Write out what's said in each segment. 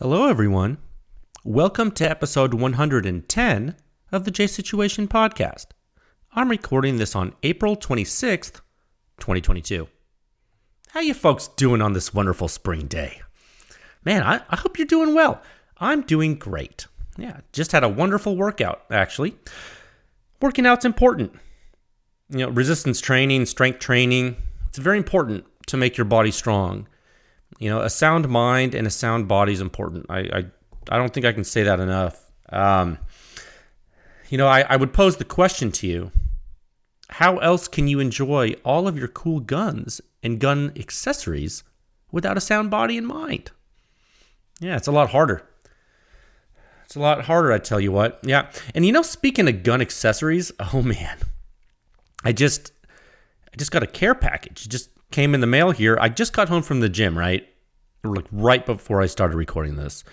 Hello, everyone. Welcome to episode 110 of the J Situation Podcast. I'm recording this on April 26th, 2022. How you folks doing on this wonderful spring day? Man, I hope you're doing well. I'm doing great. Yeah, just had a wonderful workout, actually. Working out's important. You know, resistance training, strength training, it's very important to make your body strong. You know, a sound mind and a sound body is important. I don't think I can say that enough. I would pose the question to you, how else can you enjoy all of your cool guns and gun accessories without a sound body and mind? Yeah, it's a lot harder. It's a lot harder, I tell you what. Yeah, and speaking of gun accessories, oh man, I just got a care package. It just came in the mail here. I just got home from the gym, right? Right before I started recording this.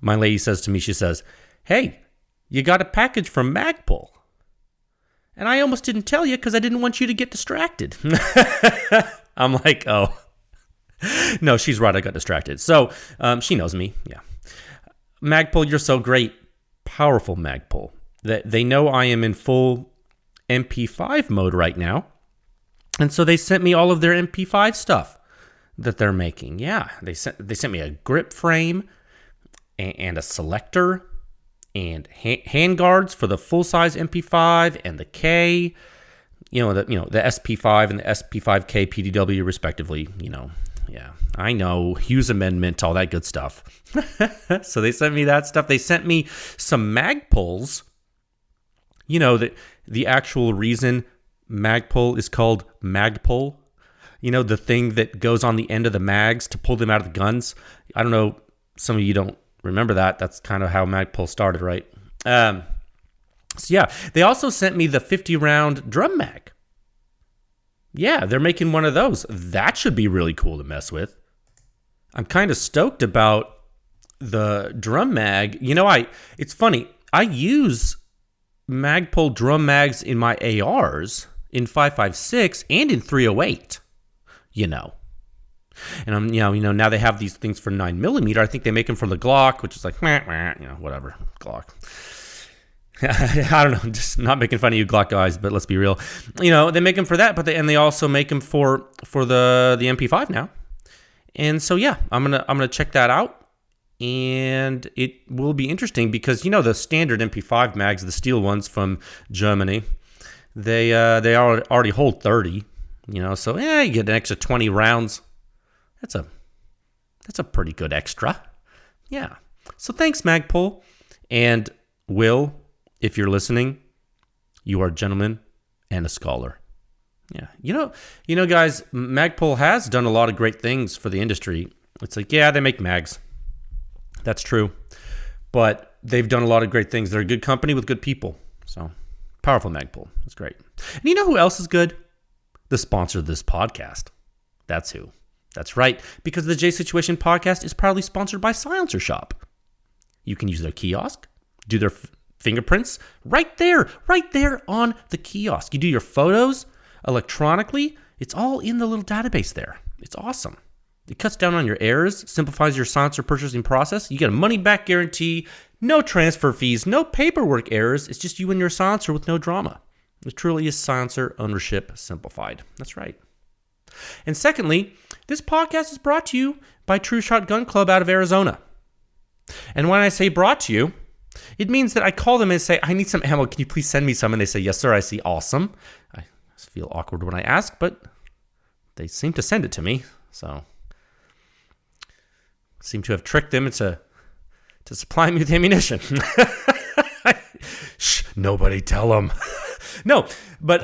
My lady says to me, she says, "Hey, you got a package from Magpul." And I almost didn't tell you because I didn't want you to get distracted. I'm like, oh. No, she's right. I got distracted. So she knows me. Yeah. Magpul, you're so great. Powerful Magpul. They know I am in full MP5 mode right now. And so they sent me all of their MP5 stuff that they're making. Yeah, they sent me a grip frame and a selector and hand guards for the full-size MP5 and the K, the SP5 and the SP5K PDW respectively. Yeah, I know, Hughes Amendment, all that good stuff. So they sent me that stuff. They sent me some Magpuls. The actual reason Magpul is called Magpul. The thing that goes on the end of the mags to pull them out of the guns. I don't know, some of you don't remember that. That's kind of how Magpul started, right? So yeah, they also sent me the 50-round drum mag. Yeah, they're making one of those. That should be really cool to mess with. I'm kind of stoked about the drum mag. It's funny. I use Magpul drum mags in my ARs in 5.56 and in 308, And I'm, now they have these things for 9mm. I think they make them for the Glock, which is like, whatever, Glock. I don't know, just not making fun of you Glock guys, but let's be real. They make them for that, but they also make them for the MP5 now. And so yeah, I'm gonna check that out, and it will be interesting because the standard MP5 mags, the steel ones from Germany, they already hold 30. So you get an extra 20 rounds. That's a pretty good extra. Yeah. So thanks, Magpul. And Will, if you're listening, you are a gentleman and a scholar. Yeah. Guys, Magpul has done a lot of great things for the industry. It's like, yeah, they make mags. That's true. But they've done a lot of great things. They're a good company with good people. So powerful Magpul. That's great. And you know who else is good? The sponsor of this podcast. That's who. That's right. Because the J Situation Podcast is proudly sponsored by Silencer Shop. You can use their kiosk, do their fingerprints right there on the kiosk. You do your photos electronically. It's all in the little database there. It's awesome. It cuts down on your errors, simplifies your silencer purchasing process. You get a money-back guarantee, no transfer fees, no paperwork errors. It's just you and your silencer with no drama. It truly is silencer ownership simplified. That's right. And secondly, this podcast is brought to you by True Shot Gun Club out of Arizona. And when I say brought to you, it means that I call them and say, I need some ammo. Can you please send me some? And they say, yes, sir. I see. Awesome. I feel awkward when I ask, but they seem to send it to me. So seem to have tricked them to supply me with ammunition. Shh, nobody tell them. No, but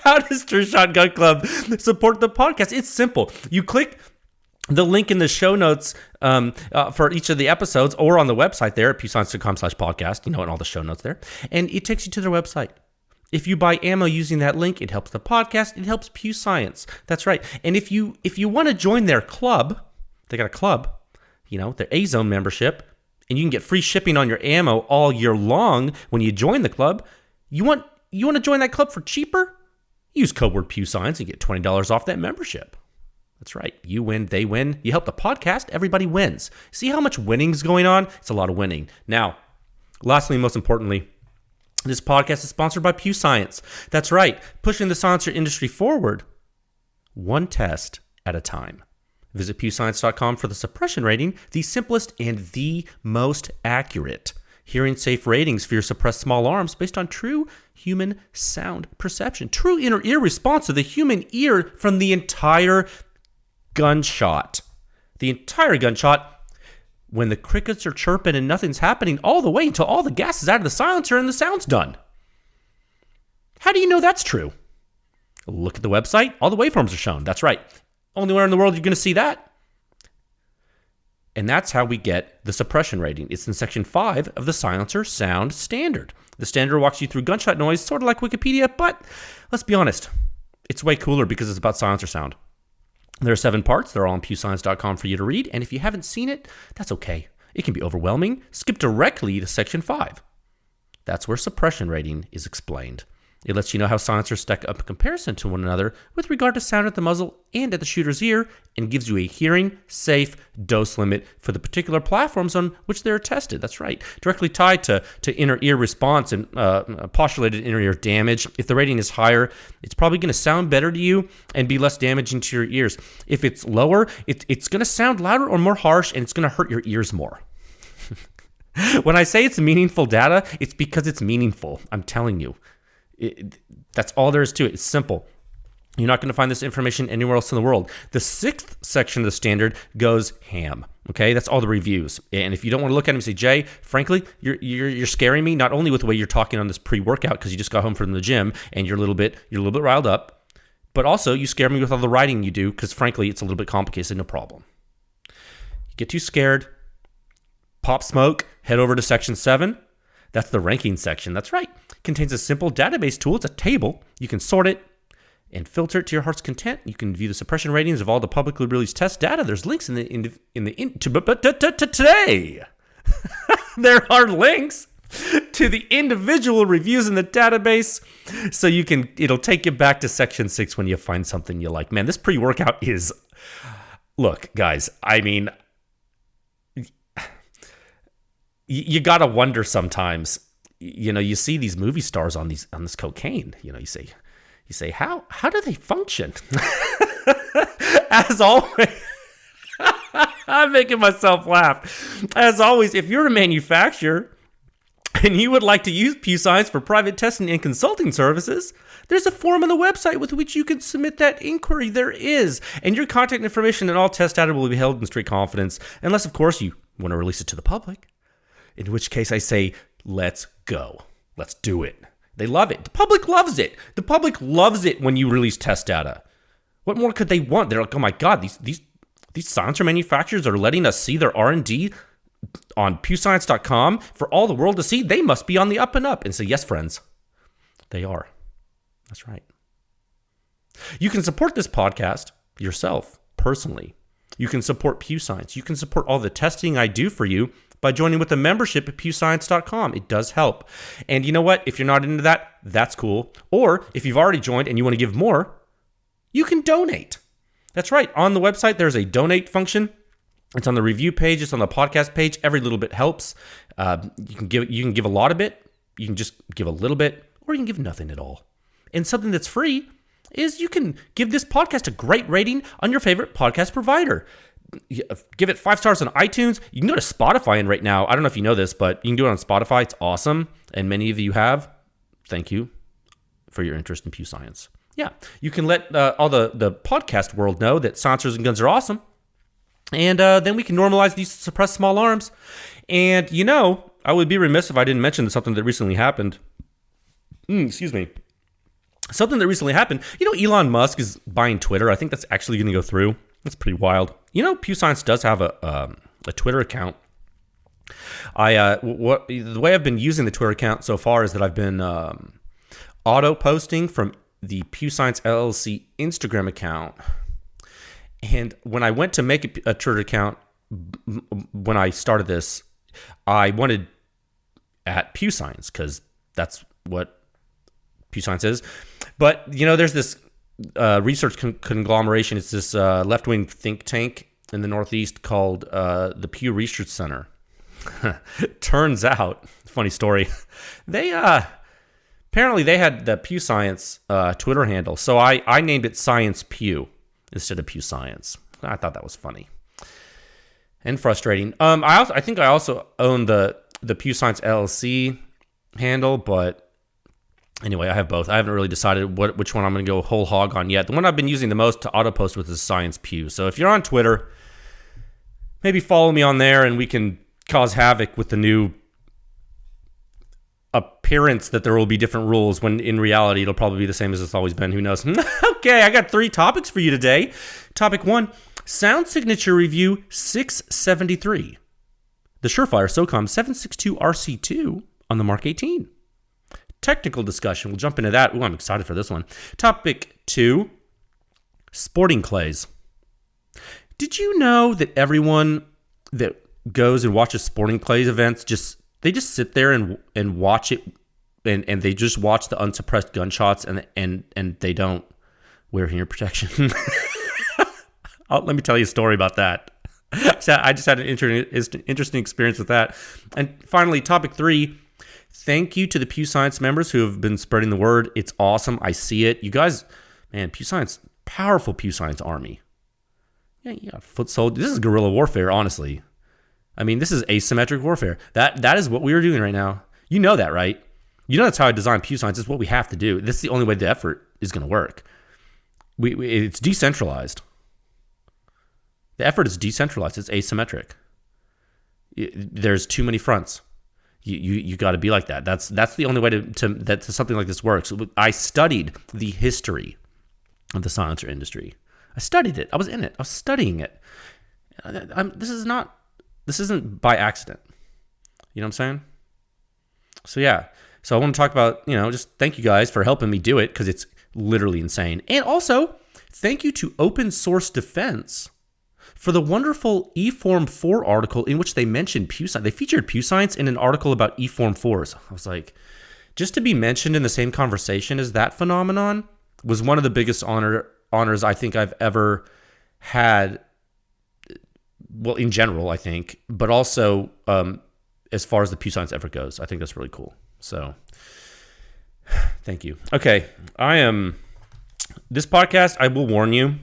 how does True Shot Gun Club support the podcast? It's simple. You click the link in the show notes for each of the episodes or on the website there at PEW Science SOCOM762-RC2, and all the show notes there, and it takes you to their website. If you buy ammo using that link, it helps the podcast. It helps PEW Science. That's right. And if you want to join their club, they got a club, their A-Zone membership, and you can get free shipping on your ammo all year long when you join the club. You want to join that club for cheaper? Use code word PEW Science and get $20 off that membership. That's right. You win, they win. You help the podcast, everybody wins. See how much winning's going on? It's a lot of winning. Now, lastly, most importantly, this podcast is sponsored by PEW Science. That's right, pushing the silencer industry forward, one test at a time. Visit pewscience.com for the suppression rating, the simplest and the most accurate hearing safe ratings for your suppressed small arms based on true human sound perception, true inner ear response to the human ear from the entire gunshot. The entire gunshot, when the crickets are chirping and nothing's happening, all the way until all the gas is out of the silencer and the sound's done. How do you know that's true? Look at the website. All the waveforms are shown. That's right. Only where in the world you're going to see that. And that's how we get the suppression rating. It's in section 5 of the silencer sound standard. The standard walks you through gunshot noise, sort of like Wikipedia, but let's be honest, it's way cooler because it's about silencer sound. There are 7 parts. They're all on pewscience.com for you to read. And if you haven't seen it, that's okay. It can be overwhelming. Skip directly to section 5. That's where suppression rating is explained. It lets you know how silencers stack up in comparison to one another with regard to sound at the muzzle and at the shooter's ear, and gives you a hearing safe dose limit for the particular platforms on which they're tested. That's right. Directly tied to inner ear response and postulated inner ear damage. If the rating is higher, it's probably going to sound better to you and be less damaging to your ears. If it's lower, it's going to sound louder or more harsh, and it's going to hurt your ears more. When I say it's meaningful data, it's because it's meaningful. I'm telling you. That's all there is to it. It's simple. You're not going to find this information anywhere else in the world. The 6th section of the standard goes ham. Okay, that's all the reviews. And if you don't want to look at them and say, Jay, frankly, you're scaring me. Not only with the way you're talking on this pre-workout because you just got home from the gym and you're a little bit riled up, but also you scare me with all the writing you do because frankly, it's a little bit complicated. No problem. You get too scared, pop smoke, head over to section 7. That's the ranking section. That's right. It contains a simple database tool. It's a table. You can sort it and filter it to your heart's content. You can view the suppression ratings of all the publicly released test data. There's links today. There are links to the individual reviews in the database, so it'll take you back to section 6 when you find something you like. Man, this pre-workout is, look, guys, I mean, you gotta wonder sometimes. You see these movie stars on this cocaine. You say how do they function? As always, I'm making myself laugh. As always, if you're a manufacturer and you would like to use PEW Science for private testing and consulting services, there's a form on the website with which you can submit that inquiry. There is, and your contact information and all test data will be held in strict confidence, unless, of course, you want to release it to the public. In which case I say, let's go. Let's do it. They love it. The public loves it. The public loves it when you release test data. What more could they want? They're like, oh my God, these silencer manufacturers are letting us see their R&D on pewscience.com for all the world to see. They must be on the up and up. And say, yes, friends, they are. That's right. You can support this podcast yourself, personally. You can support PEW Science. You can support all the testing I do for you by joining with a membership at pewscience.com. It does help. And you know what? If you're not into that, that's cool. Or if you've already joined and you want to give more, you can donate. That's right. On the website, there's a donate function. It's on the review page. It's on the podcast page. Every little bit helps. You can give a lot of it. You can just give a little bit, or you can give nothing at all. And something that's free is you can give this podcast a great rating on your favorite podcast provider. Give it 5 stars on iTunes. You can go to Spotify, and right now, I don't know if you know this, but you can do it on Spotify. It's awesome, and many of you have. Thank you for your interest in PEW Science. Yeah, you can let all the podcast world know that silencers and guns are awesome, and then we can normalize these suppressed small arms. And I would be remiss if I didn't mention something that recently happened. Excuse me. Something that recently happened. Elon Musk is buying Twitter. I think that's actually going to go through. That's pretty wild. PEW Science does have a Twitter account. The way I've been using the Twitter account so far is that I've been auto posting from the PEW Science LLC Instagram account. And when I went to make a Twitter account, when I started this, I wanted at PEW Science because that's what PEW Science is. But there's this research conglomeration. It's this left-wing think tank in the Northeast called the Pew Research Center. Turns out, funny story, they apparently they had the Pew Science Twitter handle, so I named it Science Pew instead of Pew Science. I thought that was funny and frustrating. I think I also own the Pew Science LLC handle, but anyway, I have both. I haven't really decided which one I'm going to go whole hog on yet. The one I've been using the most to auto post with is Science Pew. So if you're on Twitter, maybe follow me on there, and we can cause havoc with the new appearance that there will be different rules, when in reality it'll probably be the same as it's always been. Who knows? Okay, I got 3 topics for you today. Topic 1, Sound Signature Review 673. The Surefire SOCOM762-RC2 on the MK18. Technical discussion. We'll jump into that. Ooh, I'm excited for this one. Topic 2, sporting clays. Did you know that everyone that goes and watches sporting clays events they just sit there and watch it, and they just watch the unsuppressed gunshots, and they don't wear hearing protection? Let me tell you a story about that. I just had an interesting experience with that. And finally, topic 3, thank you to the Pew Science members who have been spreading the word. It's awesome. I see it. You guys, man, Pew Science, powerful Pew Science army. Yeah, you got foot soldiers. This is guerrilla warfare, honestly. I mean, this is asymmetric warfare. That is what we are doing right now. You know that, right? You know that's how I designed Pew Science. It's what we have to do. This is the only way the effort is going to work. It's decentralized. The effort is decentralized. It's asymmetric. There's too many fronts. You got to be like that. That's the only way that something like this works. I studied the history of the silencer industry. I studied it. I was in it. I was studying it. This isn't by accident. You know what I'm saying? So yeah. So I want to talk about, just thank you guys for helping me do it, because it's literally insane. And also, thank you to Open Source Defense for the wonderful eForm 4 article in which they mentioned Pew Science. They featured Pew Science in an article about eForm 4s. I was like, just to be mentioned in the same conversation as that phenomenon was one of the biggest honors I think I've ever had. Well, in general, I think, but also as far as the Pew Science effort goes, I think that's really cool. So, thank you. Okay, this podcast, I will warn you,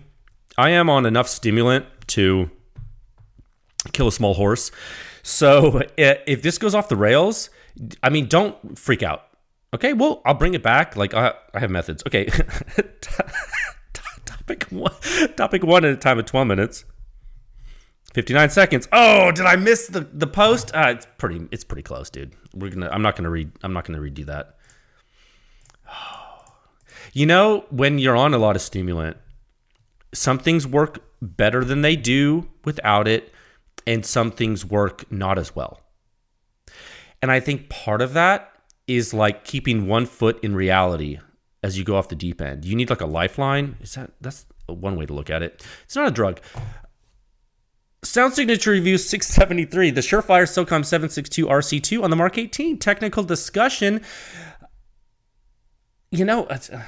I am on enough stimulant to kill a small horse. So, if this goes off the rails, I mean, don't freak out. Okay, well, I'll bring it back. Like, I have methods. Okay, topic 1 at a time of 12 minutes. 59 seconds. Oh, did I miss the post? It's pretty close, dude. I'm not gonna redo that. When you're on a lot of stimulant, some things work better than they do without it, and some things work not as well. And I think part of that is like keeping one foot in reality as you go off the deep end. You need like a lifeline. That's one way to look at it. It's not a drug. Sound Signature Review 673, the Surefire SOCOM762-RC2 on the MK18. Technical discussion. You want to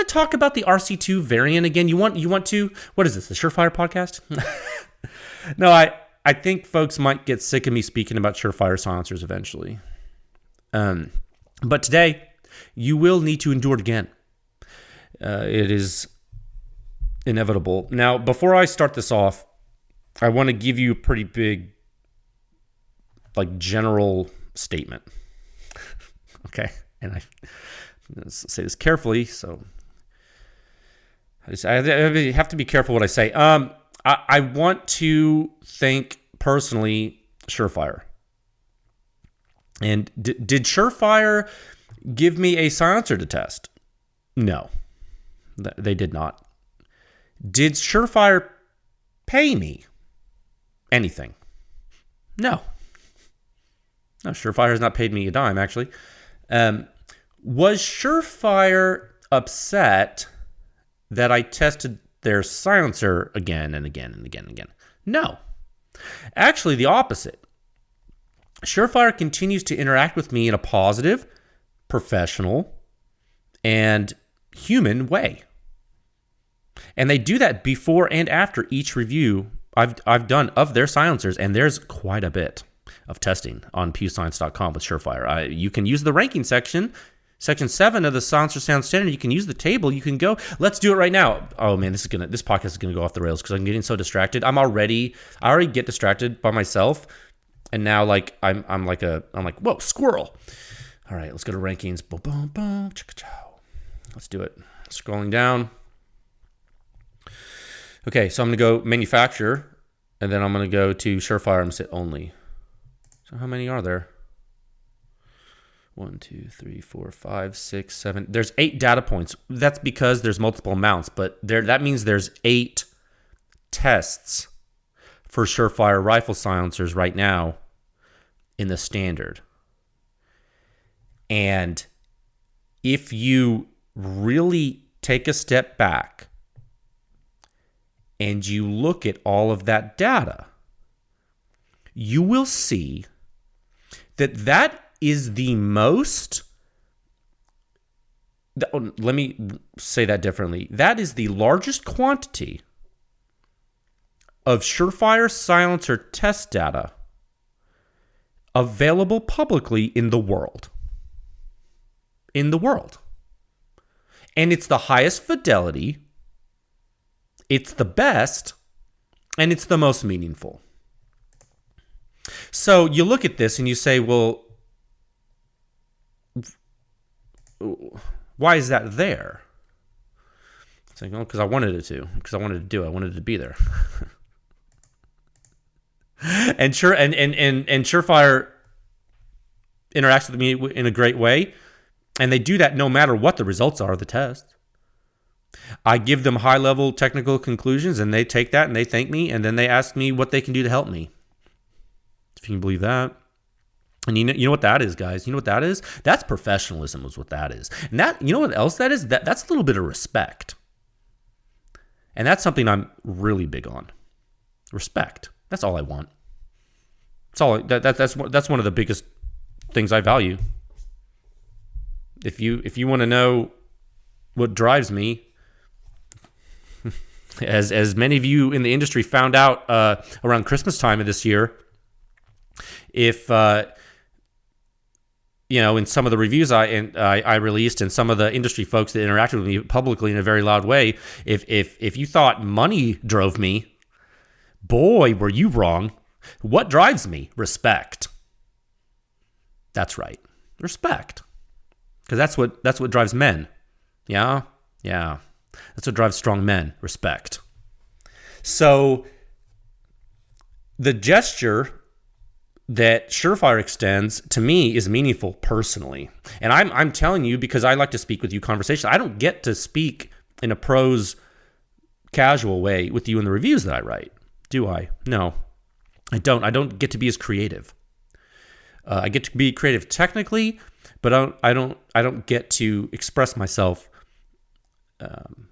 talk about the RC2 variant again? You want to, what is this, the Surefire podcast? No, I think folks might get sick of me speaking about Surefire silencers eventually. But today, you will need to endure it again. It is inevitable. Now, before I start this off, I want to give you a pretty big, general statement. Okay? And I say this carefully, so I have to be careful what I say. I want to thank, personally, Surefire. And did Surefire give me a silencer to test? No, they did not. Did Surefire pay me anything? No. No, Surefire has not paid me a dime, actually. Was Surefire upset that I tested their silencer again and again and again and again? No. Actually, the opposite. Surefire continues to interact with me in a positive, professional, and human way. And they do that before and after each review I've done of their silencers, and there's quite a bit of testing on PEWScience.com with Surefire. You can use the ranking section 7 of the Silencer Sound Standard. You can use the table. You can go. Let's do it right now. Oh man, this podcast is gonna go off the rails because I'm getting so distracted. I already get distracted by myself, and now like I'm like whoa, squirrel. All right, let's go to rankings. Boom, boom, boom. Let's do it. Scrolling down. Okay, so I'm gonna go manufacturer, and then I'm gonna go to Surefire and say only. So how many are there? 1, 2, 3, 4, 5, 6, 7. There's 8 data points. That's because there's multiple mounts, but that means there's 8 tests for Surefire rifle silencers right now in the standard. And if you really take a step back and you look at all of that data, you will see that is the most, let me say that differently. That is the largest quantity of Surefire silencer test data available publicly in the world. In the world. And it's the highest fidelity, it's the best, and it's the most meaningful. So you look at this and you say, well, why is that there? It's like, well, because I wanted it to. Because I wanted to do it. I wanted it to be there. and Surefire interacts with me in a great way. And they do that no matter what the results are of the test. I give them high-level technical conclusions, and they take that and they thank me, and then they ask me what they can do to help me. If you can believe that. And you know what that is, guys? You know what that is? That's professionalism is what that is. And that, you know what else that is? That's a little bit of respect. And that's something I'm really big on. Respect. That's all I want. That's one of the biggest things I value. If you want to know what drives me, as many of you in the industry found out around Christmas time of this year, if in some of the reviews I released and some of the industry folks that interacted with me publicly in a very loud way, if you thought money drove me, boy, were you wrong. What drives me? Respect. That's right. Respect. Because that's what drives men. Yeah. That's what drives strong men. Respect. So the gesture that Surefire extends to me is meaningful personally. And I'm telling you because I like to speak with you conversation. I don't get to speak in a prose casual way with you in the reviews that I write. Do I? No, I don't. I don't get to be as creative. I get to be creative technically, but I don't get to express myself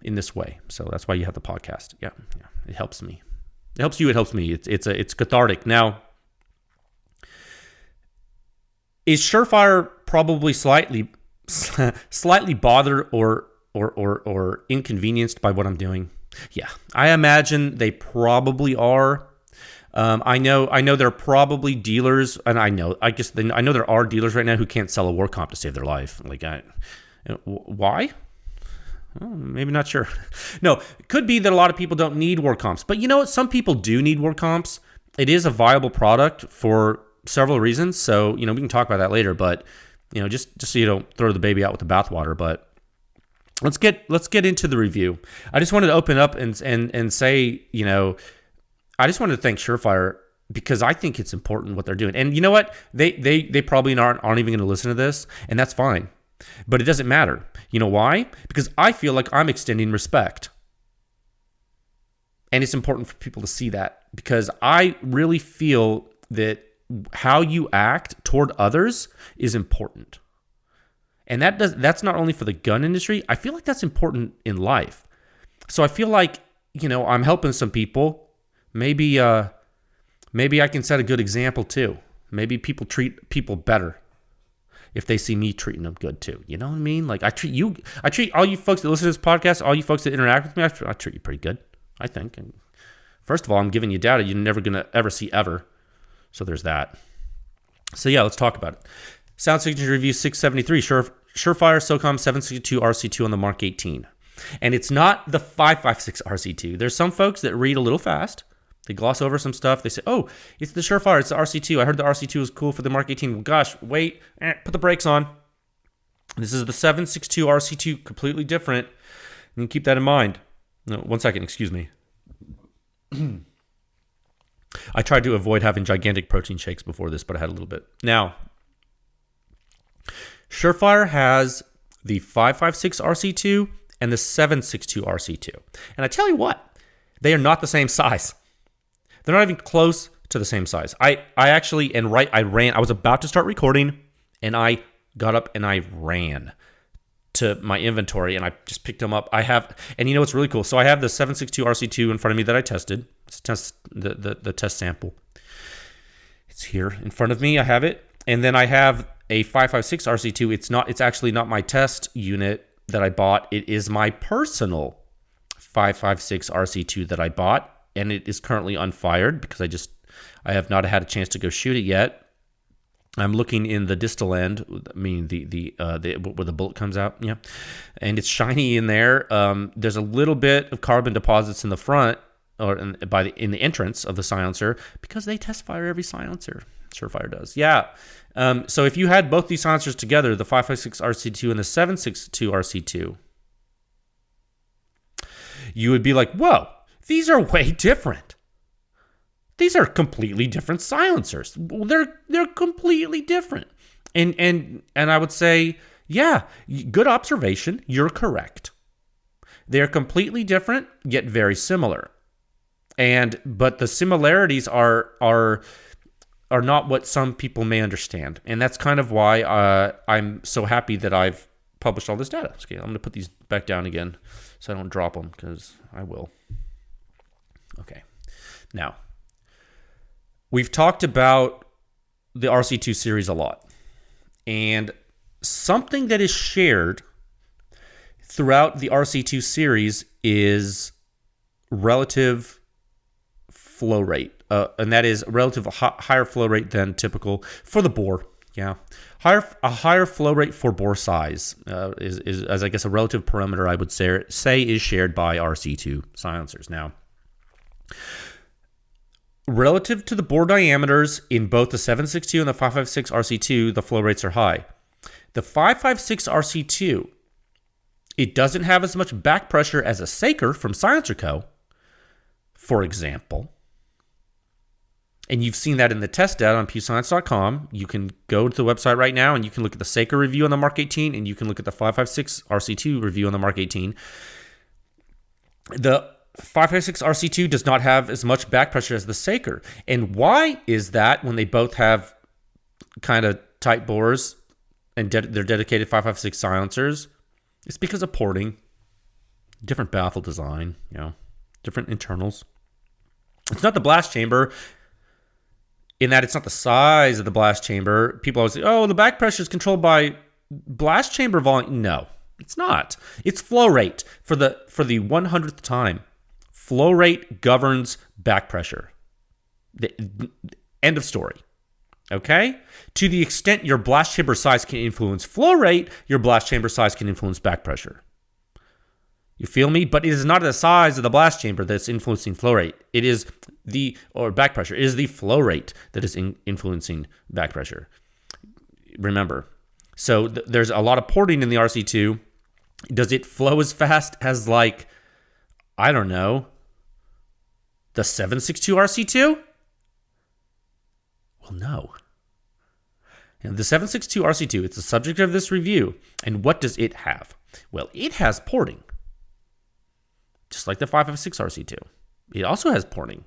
in this way. So that's why you have the podcast. Yeah. It helps me. It helps you. It helps me. It's cathartic. Now, is Surefire probably slightly bothered or inconvenienced by what I'm doing? Yeah, I imagine they probably are. I know there are probably dealers, and I know there are dealers right now who can't sell a war comp to save their life. Like, why? Well, maybe not sure. No, it could be that a lot of people don't need war comps, but you know what? Some people do need war comps. It is a viable product for several reasons. So, we can talk about that later, but, just so you don't throw the baby out with the bathwater. But let's get into the review. I just wanted to open up and say, I just wanted to thank Surefire because I think it's important what they're doing. And you know what? They probably aren't even going to listen to this, and that's fine. But it doesn't matter. You know why? Because I feel like I'm extending respect. And it's important for people to see that because I really feel that how you act toward others is important. And that's not only for the gun industry. I feel like that's important in life. So I feel like, I'm helping some people. Maybe I can set a good example too. Maybe people treat people better. if they see me treating them good too. You know what I mean? Like I treat all you folks that listen to this podcast, all you folks that interact with me, I treat you pretty good, I think. And first of all, I'm giving you data you're never going to ever see ever. So there's that. So yeah, let's talk about it. Sound Signature Review 673, Surefire SOCOM762-RC2 on the Mark 18. And it's not the 556 RC2. There's some folks that read a little fast. They gloss over some stuff. They say, oh, it's the Surefire, it's the RC2. I heard the RC2 was cool for the Mark 18. Well, gosh, wait, put the brakes on. This is the 762 RC2, completely different. You can keep that in mind. No, 1 second, excuse me. I tried to avoid having gigantic protein shakes before this, but I had a little bit. Now, Surefire has the 556 RC2 and the 762 RC2. And I tell you what, they are not the same size. They're not even close to the same size. I was about to start recording, and I got up and I ran to my inventory, and I just picked them up. And you know what's really cool? So I have the 762 RC2 in front of me that I tested. It's the test sample. It's here in front of me. I have it. And then I have a 556 RC2. It's actually not my test unit that I bought. It is my personal 556 RC2 that I bought, and it is currently unfired because I have not had a chance to go shoot it yet. I'm looking in the distal end, I mean where the bullet comes out, yeah, and it's shiny in there. There's a little bit of carbon deposits in the front or in the entrance of the silencer because they test fire every silencer. Surefire does, yeah. So if you had both these silencers together, the 556 RC2 and the 762 RC2, you would be like, whoa, these are way different. These are completely different silencers. They're completely different. And I would say, yeah, good observation. You're correct. They're completely different, yet very similar. But the similarities are not what some people may understand. And that's kind of why I'm so happy that I've published all this data. Okay, I'm going to put these back down again so I don't drop them, because I will. Okay. Now, we've talked about the RC2 series a lot. And something that is shared throughout the RC2 series is relative flow rate. And that is relative higher flow rate than typical for the bore. Yeah, a higher flow rate for bore size is as I guess a relative parameter I would say is shared by RC2 silencers. Now, relative to the bore diameters in both the 762 and the 556 RC2, the flow rates are high. The 556 RC2, it doesn't have as much back pressure as a Saker from Silencer Co., for example. And you've seen that in the test data on pewscience.com. You can go to the website right now and you can look at the Saker review on the Mark 18 and you can look at the 556 RC2 review on the Mark 18. The 556 RC2 does not have as much back pressure as the Saker. And why is that when they both have kind of tight bores and they're dedicated 556 silencers? It's because of porting, different baffle design, different internals. It's not the blast chamber. In that it's not the size of the blast chamber. People always say, oh, the back pressure is controlled by blast chamber volume. No, it's not. It's flow rate. For the 100th time, flow rate governs back pressure. The end of story. Okay? To the extent your blast chamber size can influence flow rate, your blast chamber size can influence back pressure. You feel me? But it is not the size of the blast chamber that's influencing flow rate. It is back pressure. It is the flow rate that is influencing back pressure. Remember. So there's a lot of porting in the RC2. Does it flow as fast as I don't know, the 762 RC2? Well, no. And the 762 RC2, it's the subject of this review. And what does it have? Well, it has porting. Just like the 556 RC2. It also has porting.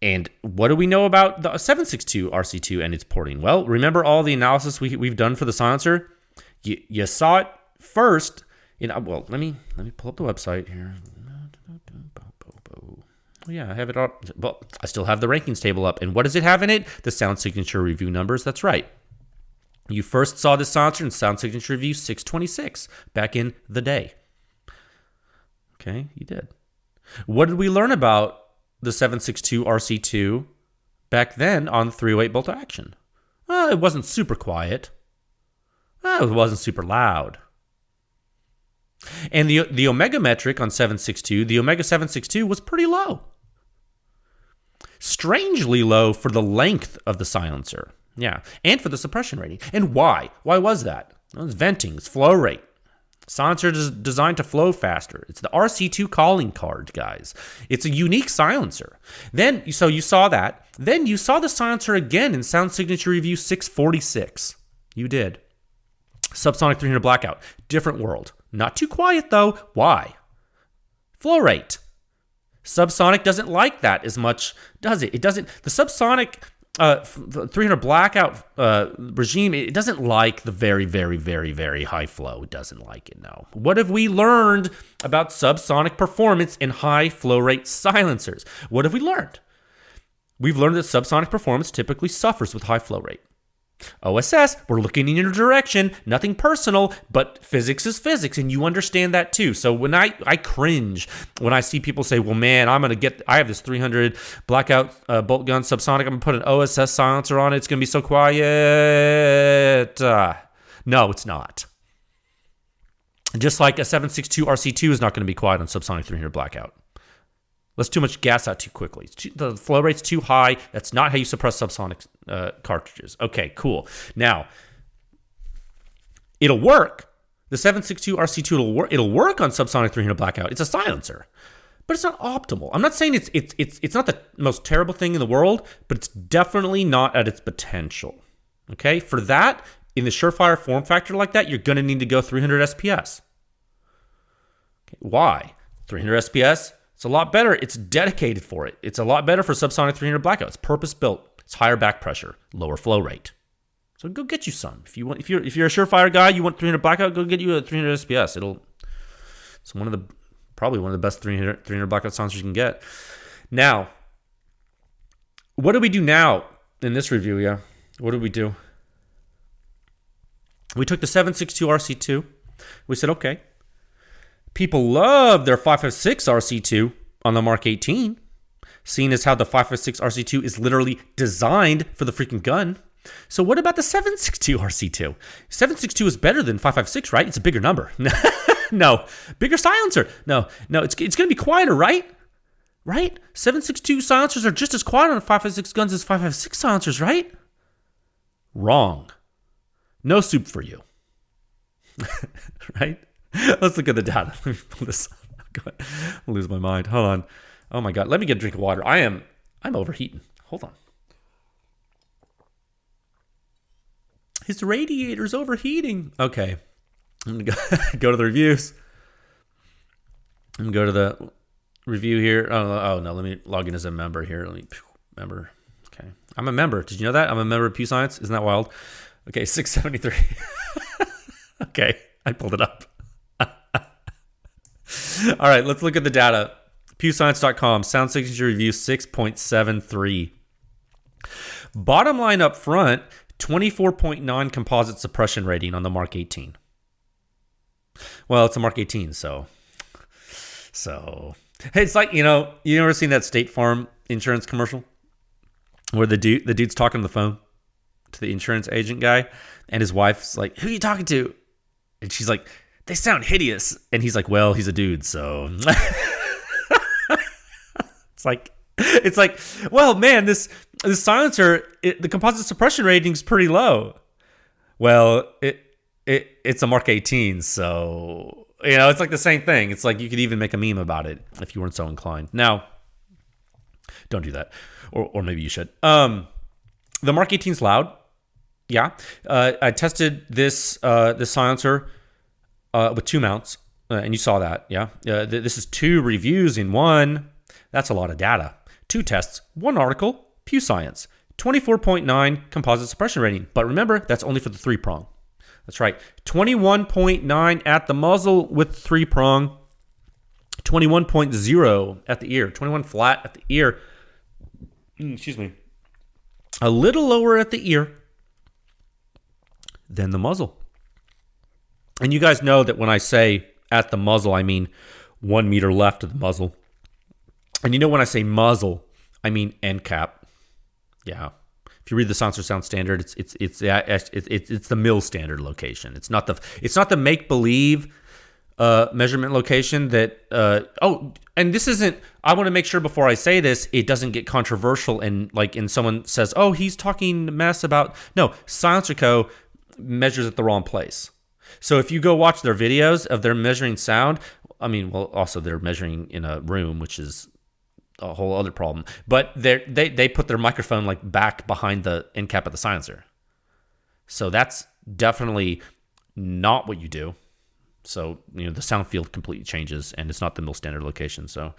And what do we know about the 762 RC2 and its porting? Well, remember all the analysis we've done for the silencer? You saw it first. Let me pull up the website here. Yeah, I have it up. Well, I still have the rankings table up. And what does it have in it? The sound signature review numbers. That's right. You first saw this silencer in sound signature review 626 back in the day. Okay, you did. What did we learn about the 762-RC2 back then on 308 bolt action? Well, it wasn't super quiet. Well, it wasn't super loud. And the omega metric on 762, the omega 762 was pretty low. Strangely low for the length of the silencer. Yeah, and for the suppression rating. And why? Why was that? Well, it's venting, it's flow rate. Silencer is designed to flow faster. It's the RC2 calling card, guys. It's a unique silencer. Then, so you saw that. Then you saw the silencer again in Sound Signature Review 646. You did. Subsonic 300 blackout. Different world. Not too quiet, though. Why? Flow rate. Subsonic doesn't like that as much, does it? It doesn't. The subsonic 300 blackout regime, it doesn't like the very, very, very, very high flow. It doesn't like it, no. What have we learned about subsonic performance in high flow rate silencers? What have we learned? We've learned that subsonic performance typically suffers with high flow rate. OSS, we're looking in your direction, nothing personal, but physics is physics, and you understand that too. So when I cringe when I see people say, well, man, I have this 300 blackout bolt gun subsonic, I'm going to put an OSS silencer on it, it's going to be so quiet. No, it's not. Just like a 762-RC2 is not going to be quiet on subsonic 300 blackout. That's too much gas out too quickly. The flow rate's too high. That's not how you suppress subsonic cartridges. Okay, cool. Now, it'll work. The 762-RC2 it'll work on subsonic 300 blackout. It's a silencer, but it's not optimal. I'm not saying it's not the most terrible thing in the world, but it's definitely not at its potential. Okay, for that in the Surefire form factor like that, you're going to need to go 300 SPS. Okay, why? 300 SPS. It's a lot better. It's dedicated for it. It's a lot better for subsonic 300 blackout. It's purpose built. It's higher back pressure, lower flow rate. So go get you some. If you're a Surefire guy, you want 300 blackout, go get you a 300 SPS. It's probably one of the best 300 blackout silencers you can get. Now, what do we do now in this review? Yeah, what did we do? We took the 762-RC2. We said, okay. People love their 556 RC2 on the Mark 18, seeing as how the 556 RC2 is literally designed for the freaking gun. So what about the 762 RC2? 762 is better than 556, right? It's a bigger number. No. Bigger silencer. No, it's going to be quieter, right? Right? 762 silencers are just as quiet on 556 guns as 556 silencers, right? Wrong. No soup for you. Right? Let's look at the data. Let me pull this up. I'll lose my mind. Hold on. Oh my God. Let me get a drink of water. I'm overheating. Hold on. His radiator's overheating. Okay. I'm going to go to the reviews. I'm going to go to the review here. Oh, no. Let me log in as a member here. Member. Okay. I'm a member. Did you know that? I'm a member of PEW Science. Isn't that wild? Okay. 673. Okay. I pulled it up. All right, let's look at the data. PewScience.com, Sound Signature Review 6.73. Bottom line up front, 24.9 composite suppression rating on the Mark 18. Well, it's a Mark 18, so hey, it's like, you ever seen that State Farm insurance commercial where the dude's talking on the phone to the insurance agent guy, and his wife's like, "Who are you talking to?" And she's like, "They sound hideous." And he's like, "Well, he's a dude, so." It's like, well, man, this silencer, the composite suppression rating's pretty low. Well, it's a Mark 18, so it's like the same thing. It's like you could even make a meme about it if you weren't so inclined. Now, don't do that, or maybe you should. The Mark 18's loud. Yeah, I tested this silencer with two mounts, and you saw that. Yeah, this is 2 reviews in one. That's a lot of data. 2 tests, 1 article, PEW Science, 24.9 composite suppression rating. But remember, that's only for the 3-prong. That's right, 21.9 at the muzzle with 3-prong. 21.0 at the ear, 21 flat at the ear. Excuse me. A little lower at the ear than the muzzle. And you guys know that when I say at the muzzle, I mean 1 meter left of the muzzle. And you know when I say muzzle, I mean end cap. Yeah. If you read the Silencer Sound Standard, it's the mill standard location. It's not the make believe measurement location that. And this isn't. I want to make sure before I say this, it doesn't get controversial and someone says, "Oh, he's talking mess about." No, Silencer Co. measures at the wrong place. So if you go watch their videos of their measuring sound, also they're measuring in a room, which is a whole other problem. But they put their microphone back behind the end cap of the silencer. So that's definitely not what you do. So, the sound field completely changes, and it's not the mill standard location. So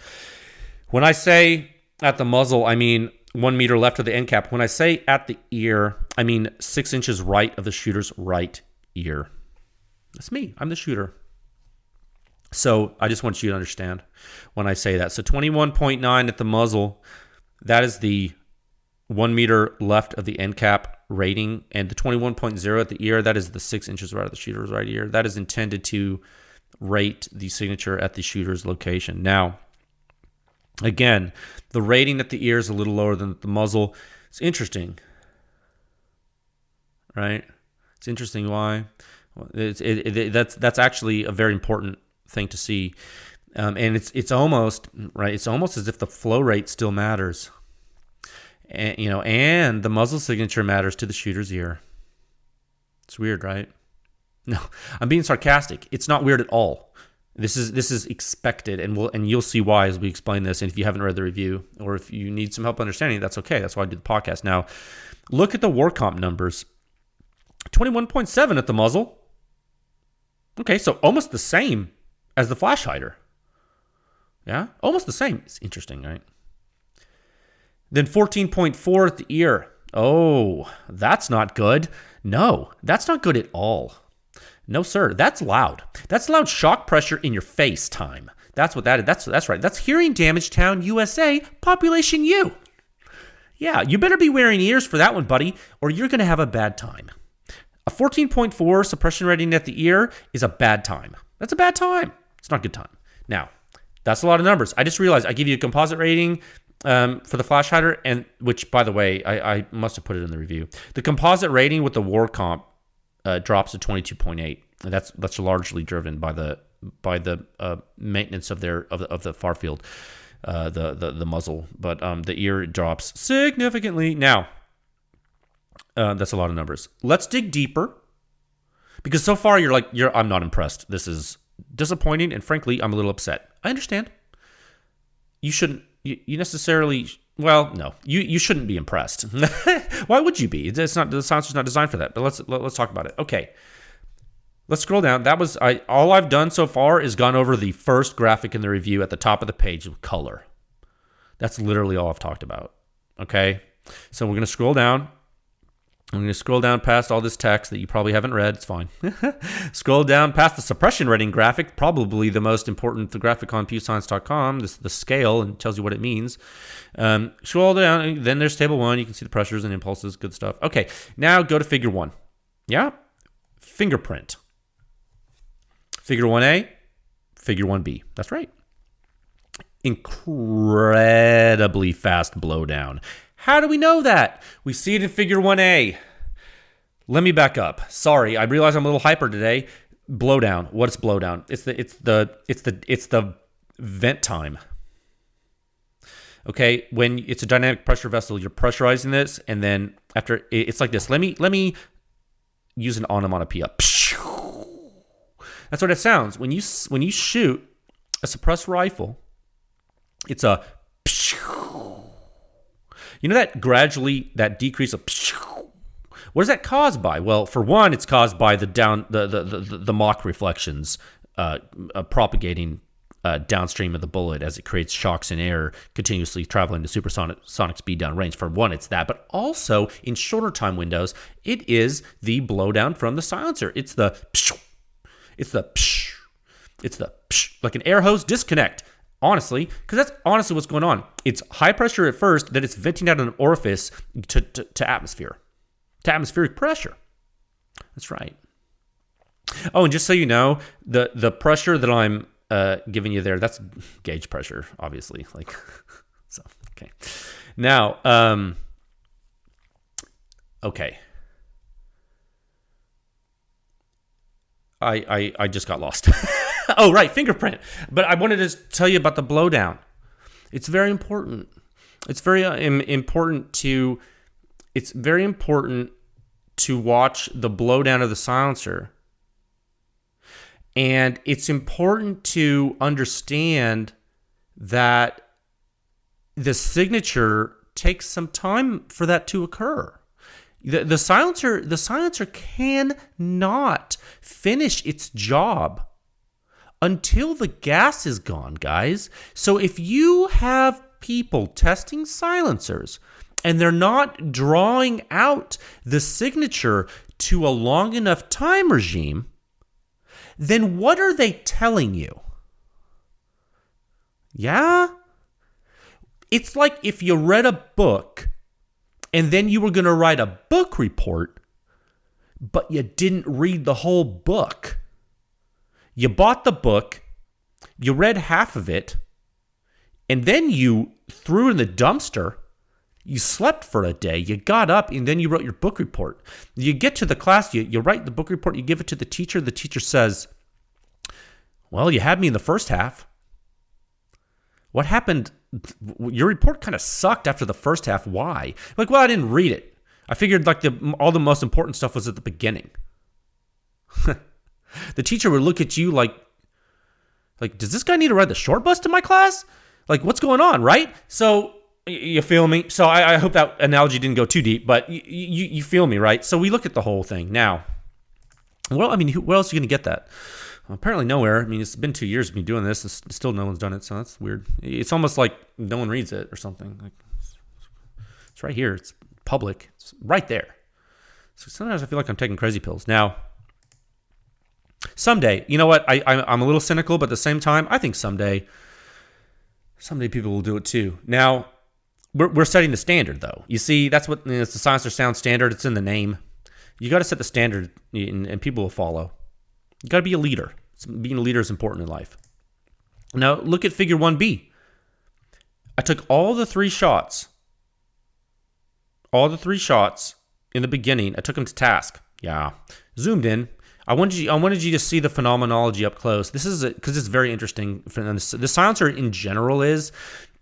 when I say at the muzzle, I mean 1 meter left of the end cap. When I say at the ear, I mean 6 inches right of the shooter's right ear. That's me. I'm the shooter. So I just want you to understand when I say that. So 21.9 at the muzzle, that is the 1 meter left of the end cap rating. And the 21.0 at the ear, that is the 6 inches right of the shooter's right ear. That is intended to rate the signature at the shooter's location. Now, again, the rating at the ear is a little lower than the muzzle. It's interesting, right? It's interesting why. That's actually a very important thing to see, and it's almost right. It's almost as if the flow rate still matters, and the muzzle signature matters to the shooter's ear. It's weird, right? No, I'm being sarcastic. It's not weird at all. This is expected, and you'll see why as we explain this. And if you haven't read the review, or if you need some help understanding, that's okay. That's why I did the podcast. Now, look at the war comp numbers. 21.7 at the muzzle. Okay, so almost the same as the flash hider. Yeah, almost the same. It's interesting, right? Then 14.4 at the ear. Oh, that's not good. No, that's not good at all. No, sir. That's loud. That's loud shock pressure in your face time. That's what that is. That's right. That's Hearing Damage Town, USA, population U. Yeah, you better be wearing ears for that one, buddy, or you're going to have a bad time. A 14.4 suppression rating at the ear is a bad time. That's a bad time. It's not a good time. Now, that's a lot of numbers. I just realized I give you a composite rating for the flash hider, and which, by the way, I must have put it in the review. The composite rating with the war comp drops to 22.8. That's largely driven by the maintenance of the far field, the muzzle, but the ear drops significantly. Now, that's a lot of numbers. Let's dig deeper, because so far I'm not impressed. This is disappointing, and frankly, I'm a little upset. I understand. You shouldn't. You necessarily. Well, no. You shouldn't be impressed. Why would you be? It's not. The silencer's not designed for that. But let's talk about it. Okay. Let's scroll down. All I've done so far is gone over the first graphic in the review at the top of the page with color. That's literally all I've talked about. Okay. So we're going to scroll down. I'm going to scroll down past all this text that you probably haven't read. It's fine. Scroll down past the suppression rating graphic, probably the most important, the graphic on PEWScience.com, the scale, and tells you what it means. Scroll down, then there's table 1. You can see the pressures and impulses, good stuff. Okay, now go to figure 1. Yeah? Fingerprint. Figure 1A, figure 1B. That's right. Incredibly fast blowdown. How do we know that? We see it in figure 1A. Let me back up. Sorry, I realize I'm a little hyper today. Blowdown. What is blowdown? It's the vent time. Okay, when it's a dynamic pressure vessel, you're pressurizing this, and then after it's like this. Let me use an onomatopoeia. That's what it sounds when you shoot a suppressed rifle. It's a. You know that decrease of. What is that caused by? Well, for one, it's caused by the Mach reflections propagating downstream of the bullet as it creates shocks in air, continuously traveling to supersonic speed downrange. For one, it's that, but also in shorter time windows, it is the blowdown from the silencer. It's the like an air hose disconnect. Honestly, because that's honestly what's going on. It's high pressure at first, then it's venting out an orifice to atmosphere, to atmospheric pressure. That's right. Oh, and just so you know, the pressure that I'm giving you there, that's gauge pressure, obviously. Like, so okay. Now, okay. I just got lost. Oh, right, fingerprint. But I wanted to tell you about the blowdown. It's very important. It's very important to watch the blowdown of the silencer. And it's important to understand that the signature takes some time for that to occur. The silencer cannot finish its job until the gas is gone, guys. So if you have people testing silencers and they're not drawing out the signature to a long enough time regime, then what are they telling you? Yeah? It's like if you read a book and then you were going to write a book report, but you didn't read the whole book. You bought the book, you read half of it, and then you threw it in the dumpster. You slept for a day, you got up, and then you wrote your book report. You get to the class, you write the book report, you give it to the teacher says, well, you had me in the first half. What happened? Your report kind of sucked after the first half. Why? Like, well, I didn't read it. I figured like all the most important stuff was at the beginning. The teacher would look at you like, does this guy need to ride the short bus to my class? Like, what's going on, right? So, you feel me? So I hope that analogy didn't go too deep, but you feel me, right? So we look at the whole thing. Now, well, I mean, where else are you going to get that? Well, apparently nowhere. I mean, it's been 2 years of me doing this, and still no one's done it, so that's weird. It's almost like no one reads it or something. Like, it's right here. It's public. It's right there. So sometimes I feel like I'm taking crazy pills. Now, someday, you know what? I'm a little cynical, but at the same time, I think someday people will do it too. Now, we're setting the standard, though. You see, that's what it's the Silencer Sound standard. It's in the name. You got to set the standard, and people will follow. You got to be a leader. Being a leader is important in life. Now, look at Figure 1B. I took all the three shots in the beginning. I took them to task. Yeah, zoomed in. I wanted you to see the phenomenology up close. This is because it's very interesting. The silencer in general is,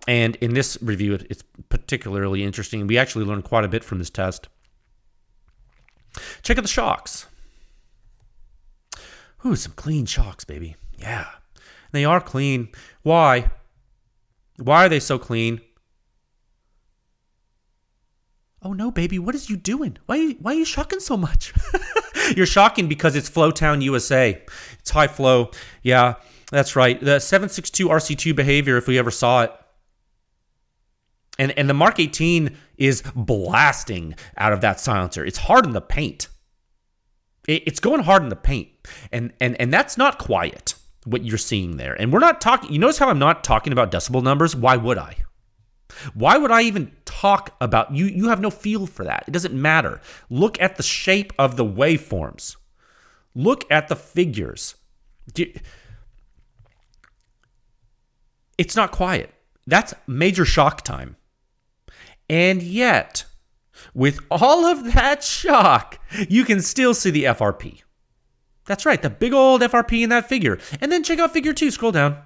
and in this review, it's particularly interesting. We actually learned quite a bit from this test. Check out the shocks. Ooh, some clean shocks, baby. Yeah, they are clean. Why? Why are they so clean? Oh no, baby, what is you doing? Why are you shocking so much? You're shocking because it's Flowtown, USA. It's high flow. Yeah, that's right. The 762-RC2 behavior, if we ever saw it. And the Mark 18 is blasting out of that silencer. It's hard in the paint. It's going hard in the paint. And that's not quiet, what you're seeing there. And we're not talking, you notice how I'm not talking about decibel numbers? Why would I? Why would I even talk about, you have no feel for that. It doesn't matter. Look at the shape of the waveforms. Look at the figures. It's not quiet. That's major shock time. And yet, with all of that shock, you can still see the FRP. That's right, the big old FRP in that figure. And then check out Figure 2, scroll down.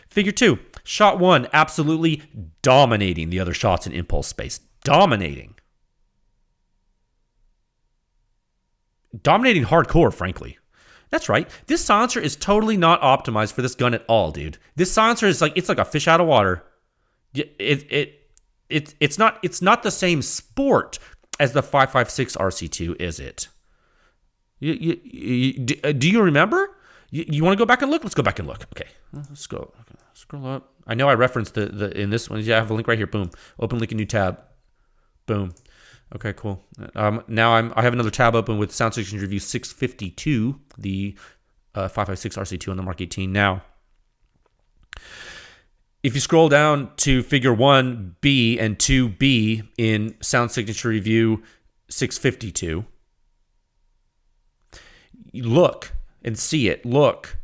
Figure 2, shot 1, absolutely dominating the other shots in impulse space. Dominating hardcore, frankly. That's right. This silencer is totally not optimized for this gun at all, dude. This silencer is like, it's like a fish out of water. It's not the same sport as the 5.56 RC2, is it? Do you remember? You want to go back and look? Let's go back and look. Okay, let's go. Okay, scroll up. I know I referenced the in this one. Yeah, I have a link right here. Boom. Open link in new tab. Boom. Okay, cool. Now I have another tab open with Sound Solutions Review 652, the 5.56 RC2 on the Mark 18. Now, If you scroll down to figure 1B and 2B in Sound Signature Review 652, look and see it. Look.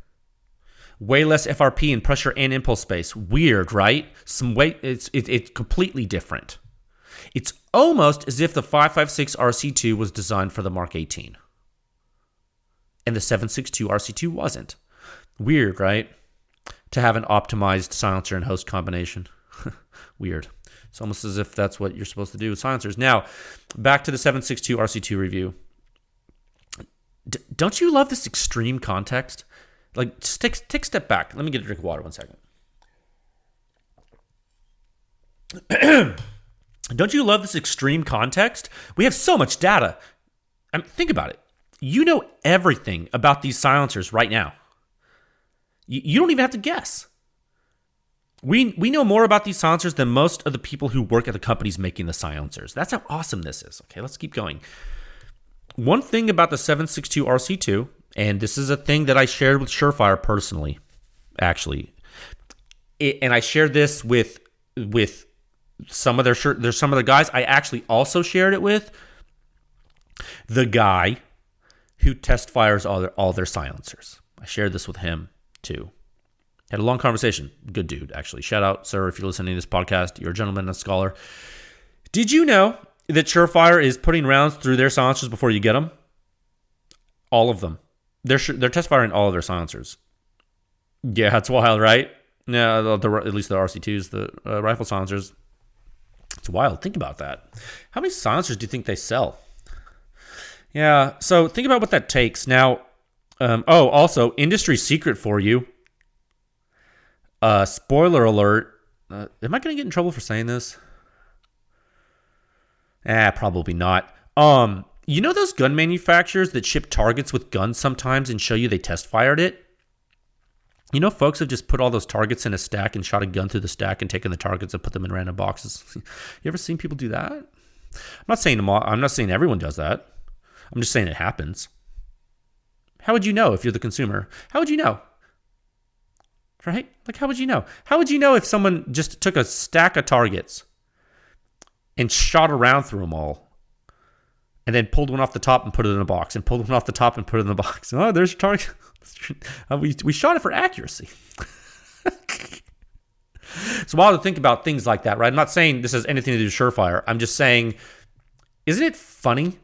Way less FRP in pressure and impulse space. Weird, right? Some weight. It's completely different. It's almost as if the 556 RC2 was designed for the Mark 18. And the 762 RC2 wasn't. Weird, right? To have an optimized silencer and host combination. Weird. It's almost as if that's what you're supposed to do with silencers. Now, back to the 762 RC2 review. Don't you love this extreme context? Like, just take a step back. Let me get a drink of water 1 second. Don't you love this extreme context? We have so much data. I mean, think about it. You know everything about these silencers right now. You don't even have to guess. We know more about these silencers than most of the people who work at the companies making the silencers. That's how awesome this is. Okay, let's keep going. One thing about the 762 RC2, and this is a thing that I shared with Surefire personally, actually, and I shared this with some of there's some of the guys. I actually also shared it with the guy who test fires all their silencers. I shared this with him too. Had a long conversation. Good dude, actually. Shout out, sir, if you're listening to this podcast. You're a gentleman and a scholar. Did you know that Surefire is putting rounds through their silencers before you get them? All of them. They're test firing all of their silencers. Yeah, that's wild, right? Yeah, at least the RC2s, the rifle silencers. It's wild. Think about that. How many silencers do you think they sell? Yeah, so think about what that takes. Now, also, industry secret for you. Spoiler alert. Am I going to get in trouble for saying this? Probably not. You know those gun manufacturers that ship targets with guns sometimes and show you they test fired it? You know, folks have just put all those targets in a stack and shot a gun through the stack and taken the targets and put them in random boxes. You ever seen people do that? I'm not saying everyone does that. I'm just saying it happens. How would you know if you're the consumer? How would you know? Right? Like, how would you know? How would you know if someone just took a stack of targets and shot around through them all and then pulled one off the top and put it in a box and pulled one off the top and put it in the box? Oh, there's your target. We shot it for accuracy. It's wild to think about things like that, right? I'm not saying this has anything to do with Surefire. I'm just saying, isn't it funny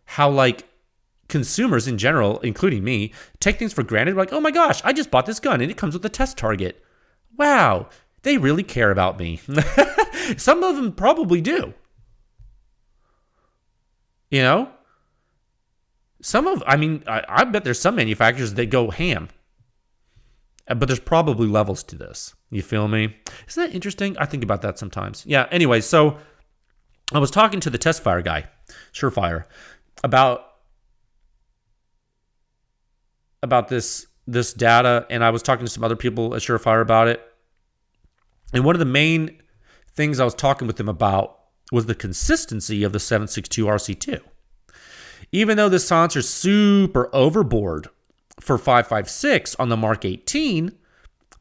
how, like, consumers in general, including me, take things for granted? Like, oh my gosh, I just bought this gun and it comes with a test target. Wow, they really care about me. Some of them probably do. You know? I bet there's some manufacturers that go ham. But there's probably levels to this. You feel me? Isn't that interesting? I think about that sometimes. Yeah, anyway, so I was talking to the test fire guy, Surefire, about this data, and I was talking to some other people at Surefire about it. And one of the main things I was talking with them about was the consistency of the 762 RC2. Even though this silencer is super overboard for 5.56 on the Mark 18,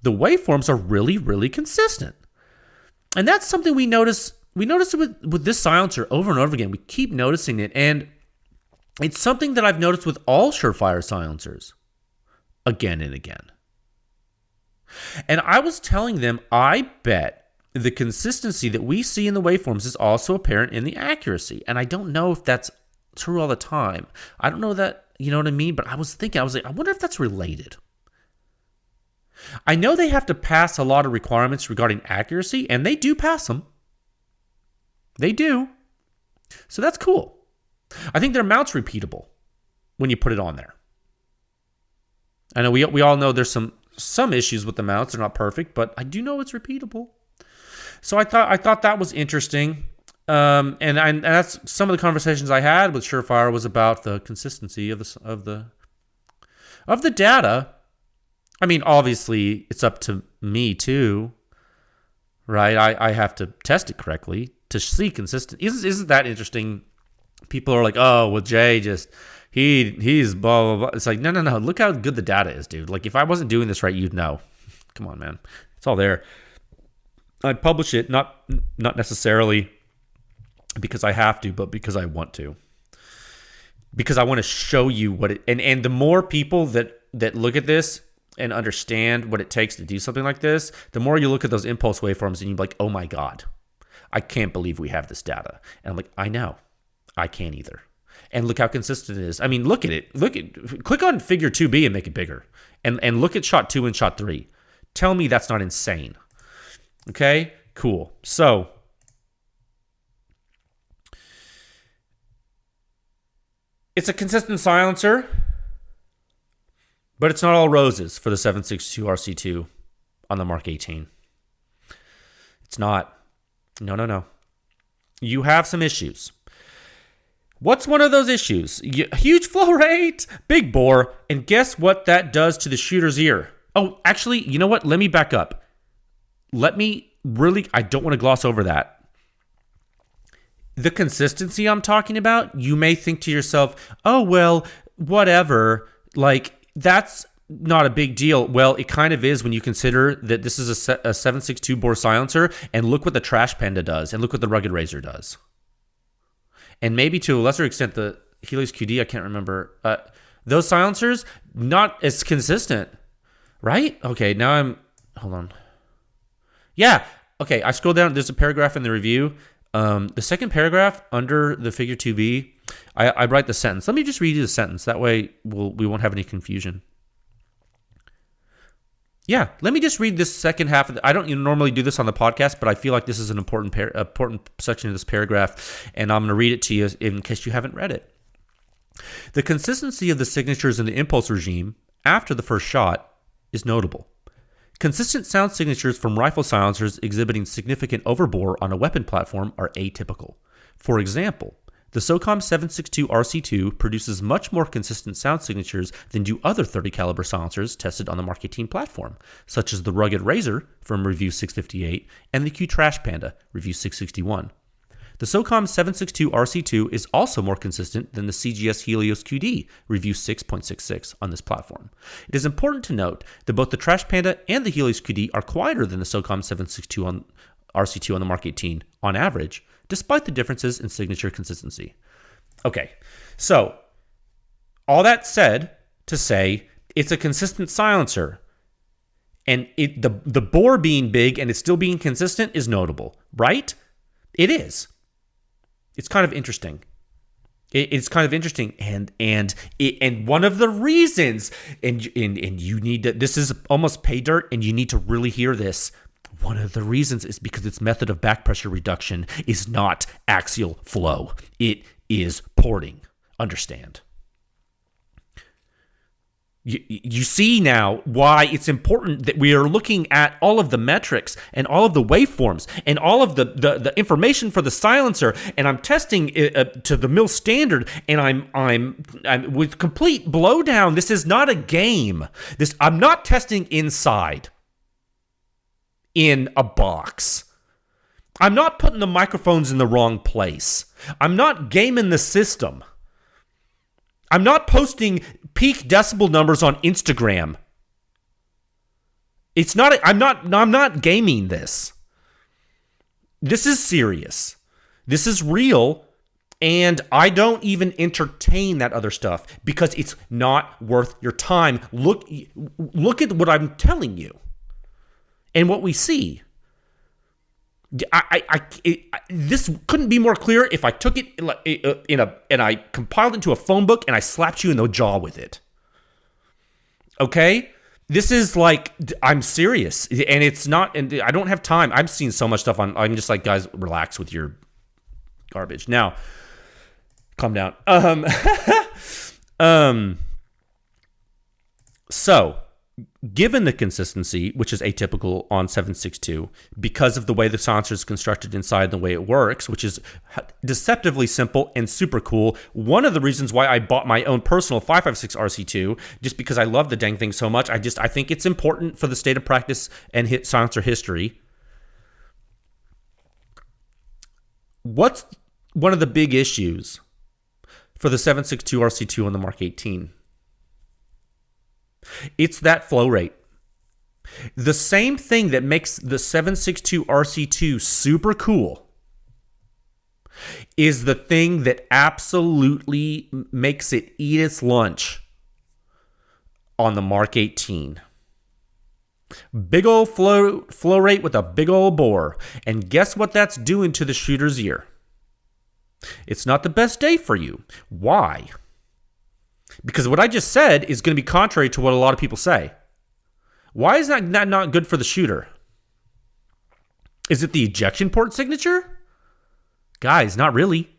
the waveforms are really, really consistent. And that's something we notice. We notice it with this silencer over and over again. We keep noticing it. And it's something that I've noticed with all Surefire silencers again and again. And I was telling them, I bet the consistency that we see in the waveforms is also apparent in the accuracy. And I don't know if that's true all the time. I don't know that, you know what I mean? But I was like, I wonder if that's related. I know they have to pass a lot of requirements regarding accuracy, and they do pass them. They do. So that's cool. I think their mount's repeatable when you put it on there. I know we all know there's some issues with the mounts. They're not perfect, but I do know it's repeatable. So I thought that was interesting. And that's some of the conversations I had with Surefire was about the consistency of the data. I mean, obviously, it's up to me too, right? I have to test it correctly to see consistent. Isn't that interesting? People are like, oh, well, Jay just he's blah blah blah. It's like, no. Look how good the data is, dude. Like, if I wasn't doing this right, you'd know. Come on, man. It's all there. I publish it not necessarily because I have to, but because I want to. Because I want to show you what it, and the more people that look at this and understand what it takes to do something like this, the more you look at those impulse waveforms and you're like, oh my God, I can't believe we have this data. And I'm like, I know, I can't either. And look how consistent it is. I mean, look at it. Click on figure 2B and make it bigger. And look at shot 2 and shot 3. Tell me that's not insane. Okay, cool. So it's a consistent silencer, but it's not all roses for the 762-RC2 on the Mark 18. It's not. No. You have some issues. What's one of those issues? Huge flow rate, big bore, and guess what that does to the shooter's ear? Oh, actually, you know what? Let me back up. I don't want to gloss over that. The consistency I'm talking about, you may think to yourself, oh, well, whatever. Like, that's not a big deal. Well, it kind of is when you consider that this is a 7.62 bore silencer, and look what the Trash Panda does, and look what the Rugged Razor does. And maybe to a lesser extent, the Helios QD, I can't remember. Those silencers, not as consistent, right? Okay, hold on. Yeah, okay, I scroll down. There's a paragraph in the review. The second paragraph under the figure 2B, I write the sentence. Let me just read you the sentence. That way we won't have any confusion. Yeah, let me just read this second half. I don't normally do this on the podcast, but I feel like this is an important section of this paragraph, and I'm going to read it to you in case you haven't read it. The consistency of the signatures in the impulse regime after the first shot is notable. Consistent sound signatures from rifle silencers exhibiting significant overbore on a weapon platform are atypical. For example, the SOCOM762-RC2 produces much more consistent sound signatures than do other 30 caliber silencers tested on the Mark 18 platform, such as the Rugged Razor from Review 658 and the Q Trash Panda, Review 661. The SOCOM762-RC2 is also more consistent than the CGS Helios QD, Review 6.66 on this platform. It is important to note that both the Trash Panda and the Helios QD are quieter than the SOCOM762-RC2 on the Mark 18 on average, despite the differences in signature consistency. Okay, so all that said to say it's a consistent silencer, and the bore being big and it's still being consistent is notable, right? It is. It's kind of interesting. It's kind of interesting, and one of the reasons, and you need to. This is almost pay dirt, and you need to really hear this. One of the reasons is because its method of back pressure reduction is not axial flow. It is porting. Understand. You see now why it's important that we are looking at all of the metrics and all of the waveforms and all of the information for the silencer, and I'm testing it to the mill standard, and I'm with complete blowdown. This is not a game. I'm not testing inside in a box. I'm not putting the microphones in the wrong place. I'm not gaming the system. I'm not posting peak decibel numbers on Instagram. I'm not gaming this. This is serious. This is real, and I don't even entertain that other stuff because it's not worth your time. Look at what I'm telling you and what we see. This couldn't be more clear if I took it and I compiled it into a phone book and I slapped you in the jaw with it. Okay? This is like, I'm serious, and it's not, and I don't have time. I've seen so much stuff I'm just like, guys, relax with your garbage. Now, calm down. So, given the consistency, which is atypical on 7.62, because of the way the silencer is constructed inside and the way it works, which is deceptively simple and super cool, one of the reasons why I bought my own personal 5.56 RC2, just because I love the dang thing so much, I think it's important for the state of practice and silencer history. What's one of the big issues for the 7.62 RC2 on the Mark 18? It's that flow rate. The same thing that makes the 762-RC2 super cool is the thing that absolutely makes it eat its lunch on the Mark 18. Big old flow rate with a big old bore. And guess what that's doing to the shooter's ear? It's not the best day for you. Why? Because what I just said is going to be contrary to what a lot of people say. Why is that not good for the shooter? Is it the ejection port signature? Guys, not really.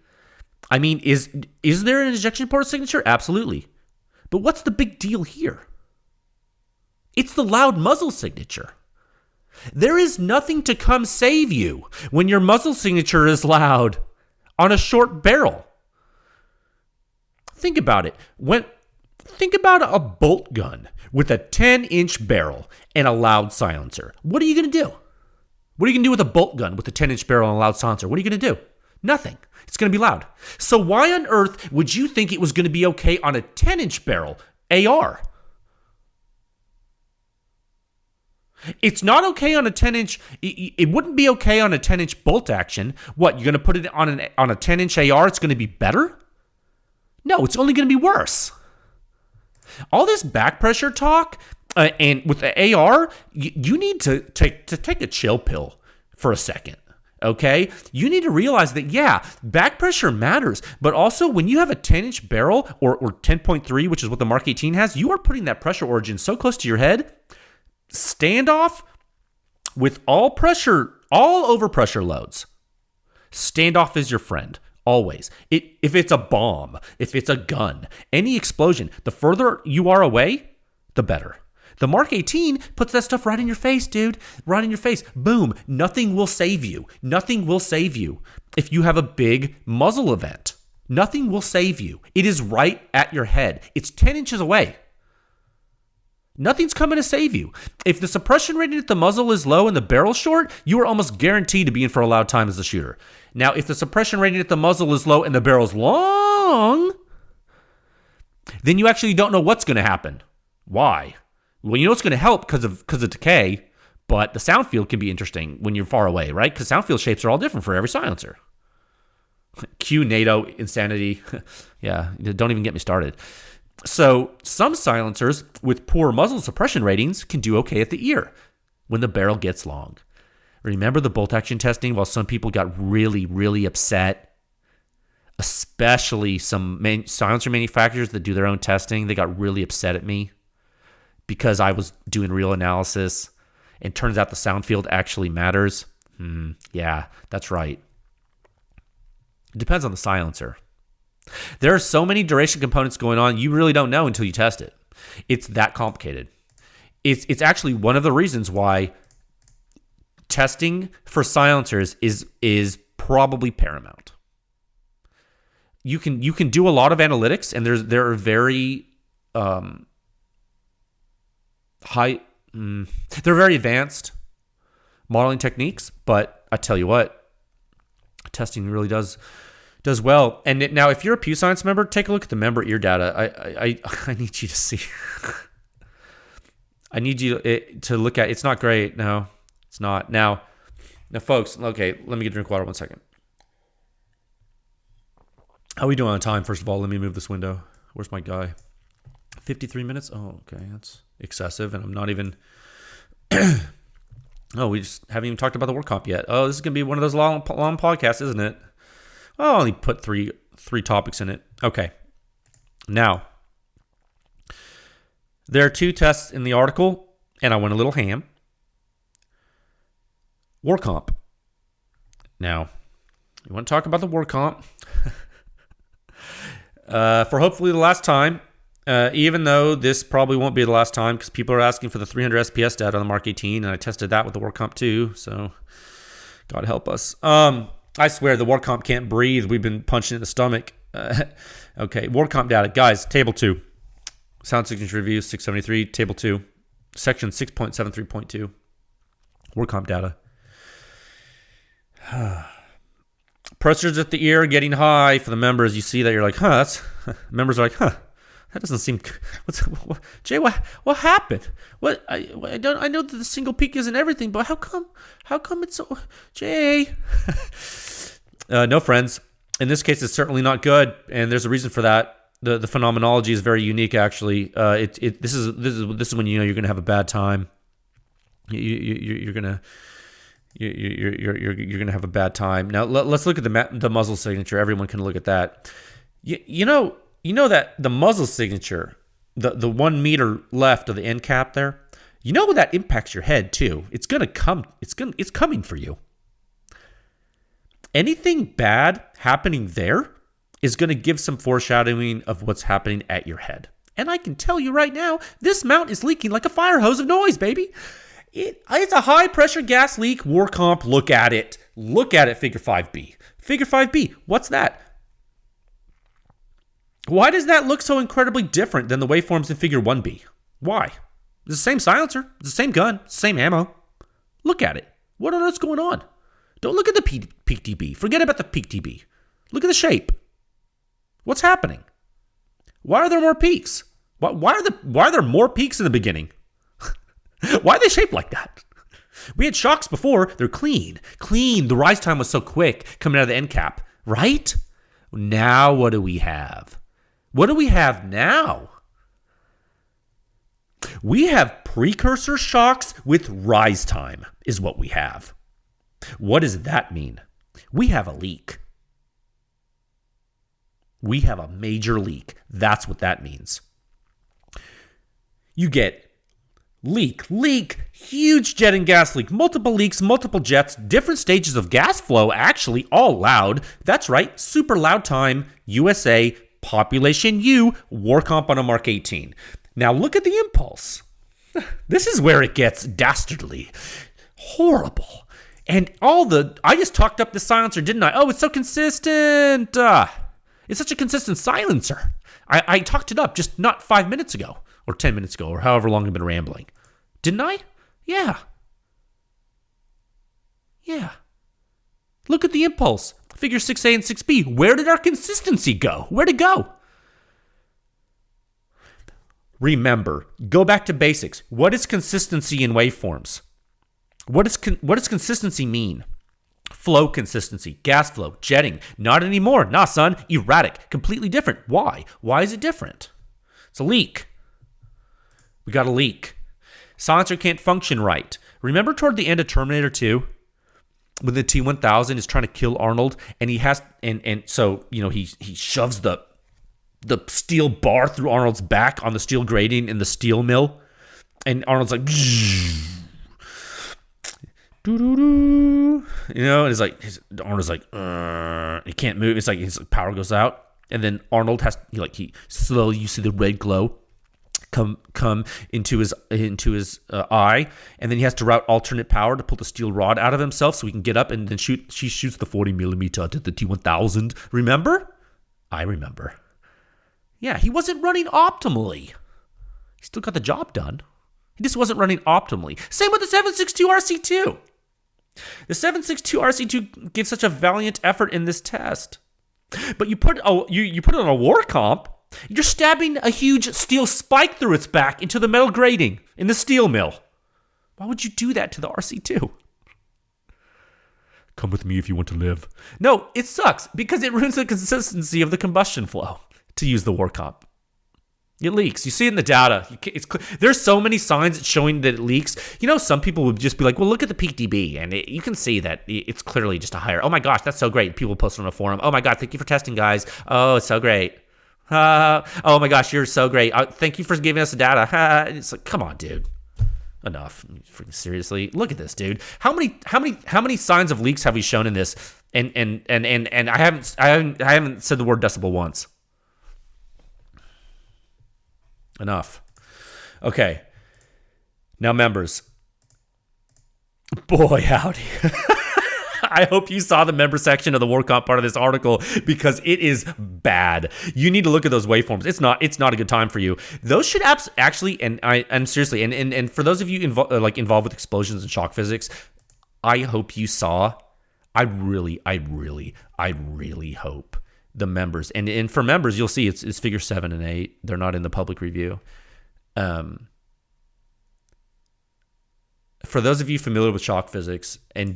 I mean, is there an ejection port signature? Absolutely. But what's the big deal here? It's the loud muzzle signature. There is nothing to come save you when your muzzle signature is loud on a short barrel. Think about it. Think about a bolt gun with a 10-inch barrel and a loud silencer. What are you going to do? What are you going to do with a bolt gun with a 10-inch barrel and a loud silencer? What are you going to do? Nothing. It's going to be loud. So why on earth would you think it was going to be okay on a 10-inch barrel AR? It's not okay on a 10-inch. It wouldn't be okay on a 10-inch bolt action. What, you're going to put it on a 10-inch AR? It's going to be better? No, it's only going to be worse. All this back pressure talk, and with the AR, you need to take a chill pill for a second. Okay? You need to realize that, yeah, back pressure matters, but also when you have a 10-inch barrel or 10.3, which is what the Mark 18 has, you are putting that pressure origin so close to your head. Standoff with all overpressure loads. Standoff is your friend. Always. If it's a bomb, if it's a gun, any explosion, the further you are away, the better. The Mark 18 puts that stuff right in your face, dude. Right in your face. Boom. Nothing will save you. Nothing will save you if you have a big muzzle event. Nothing will save you. It is right at your head. It's 10 inches away. Nothing's coming to save you. If the suppression rating at the muzzle is low and the barrel short, you are almost guaranteed to be in for a loud time as a shooter. Now, if the suppression rating at the muzzle is low and the barrel's long, then you actually don't know what's going to happen. Why? Well, you know it's going to help because of decay, but the sound field can be interesting when you're far away, right? Because sound field shapes are all different for every silencer. Cue NATO insanity. Yeah, don't even get me started. So some silencers with poor muzzle suppression ratings can do okay at the ear when the barrel gets long. Remember the bolt action testing? While some people got really, really upset, especially some silencer manufacturers that do their own testing, they got really upset at me because I was doing real analysis, and turns out the sound field actually matters. Yeah, that's right. It depends on the silencer. There are so many duration components going on, you really don't know until you test it. It's that complicated. It's actually one of the reasons why testing for silencers is probably paramount. You can do a lot of analytics, and there are very they're very advanced modeling techniques, but I tell you what, testing really does well. And now, if you're a PEW Science member, take a look at the member ear data. I need you to see. I need you to look at. It's not great. No, it's not. Now, folks. Okay, let me get a drink of water. 1 second. How are we doing on time? First of all, let me move this window. Where's my guy? 53 minutes. Oh, okay, that's excessive, and I'm not even. Oh, we just haven't even talked about the work comp yet. Oh, this is gonna be one of those long podcasts, isn't it? I'll only put three topics in it. Okay. Now, there are 2 tests in the article, and I went a little ham. War comp. Now, you want to talk about the war comp? For hopefully the last time, even though this probably won't be the last time because people are asking for the 300 SPS data on the Mark 18, and I tested that with the war comp too, so God help us. I swear the war comp can't breathe. We've been punched in the stomach. Okay, war comp data. Guys, table 2. Sound signature review 673, table 2. Section 6.73.2. War comp data. Pressures at the ear getting high for the members. You see that, you're like, members are like, That doesn't seem. Jay? What happened? I don't. I know that the single peak isn't everything, but how come? How come it's so? Jay. No, friends. In this case, it's certainly not good, and there's a reason for that. The phenomenology is very unique, actually. This is when you know you're going to have a bad time. You're gonna have a bad time. Now let's look at the muzzle signature. Everyone can look at that. You know that the muzzle signature, the 1 meter left of the end cap there. You know that impacts your head too. It's gonna come. It's coming for you. Anything bad happening there is going to give some foreshadowing of what's happening at your head. And I can tell you right now, this mount is leaking like a fire hose of noise, baby. It's a high-pressure gas leak. War comp, look at it. Look at it, Figure 5B. Figure 5B, what's that? Why does that look so incredibly different than the waveforms in Figure 1B? Why? It's the same silencer. It's the same gun. It's the same ammo. Look at it. What on earth's going on? Don't look at the peak dB. Forget about the peak dB. Look at the shape. What's happening? Why are there more peaks? Why are there more peaks in the beginning? Why are they shaped like that? We had shocks before. They're clean. The rise time was so quick coming out of the end cap, right? Now what do we have? What do we have now? We have precursor shocks with rise time is what we have. What does that mean? We have a leak. We have a major leak. That's what that means. You get leak, huge jet and gas leak, multiple leaks, multiple jets, different stages of gas flow, actually, all loud. That's right, super loud time, USA, population U, war comp on a Mark 18. Now look at the impulse. This is where it gets dastardly, horrible. And I just talked up the silencer, didn't I? Oh, it's so consistent. It's such a consistent silencer. I talked it up just not 5 minutes ago, or 10 minutes ago, or however long I've been rambling. Didn't I? Yeah. Look at the impulse. Figure 6A and 6B. Where did our consistency go? Where'd it go? Remember, go back to basics. What is consistency in waveforms? What does consistency mean? Flow consistency, gas flow, jetting. Not anymore. Nah, son. Erratic. Completely different. Why? Why is it different? It's a leak. We got a leak. Silencer can't function right. Remember toward the end of Terminator 2? When the T-1000 is trying to kill Arnold, and he has, and so, he shoves the steel bar through Arnold's back on the steel grating in the steel mill, and Arnold's like, and it's like, Arnold's like, he can't move. It's like his power goes out, and then Arnold has, he slowly, you see the red glow come into his eye, and then he has to route alternate power to pull the steel rod out of himself so he can get up and then shoot. She shoots the 40 millimeter to the T-1000. Remember? I remember. Yeah, he wasn't running optimally. He still got the job done. He just wasn't running optimally. Same with the 762-RC2. The 762-RC2 gave such a valiant effort in this test. But you put it on a war comp, you're stabbing a huge steel spike through its back into the metal grating in the steel mill. Why would you do that to the RC2? Come with me if you want to live. No, it sucks because it ruins the consistency of the combustion flow, to use the war comp. It leaks. You see it in the data. There's so many signs showing that it leaks. Some people would just be like, well, look at the peak dB. And you can see that it's clearly just a higher. Oh my gosh, that's so great. People post on a forum. Oh my God, thank you for testing, guys. Oh, it's so great. Oh my gosh, you're so great. Thank you for giving us the data. It's like, come on, dude. Enough. Freaking seriously. Look at this, dude. How many signs of leaks have we shown in this? And I haven't said the word decibel once. Enough. Okay. Now, members. Boy, howdy. I hope you saw the member section of the war comp part of this article because it is bad. You need to look at those waveforms. It's not a good time for you. Those should actually, and seriously, and for those of you involved with explosions and shock physics, I hope you saw. I really hope the members. And for members, you'll see it's figure 7 and 8. They're not in the public review. For those of you familiar with shock physics and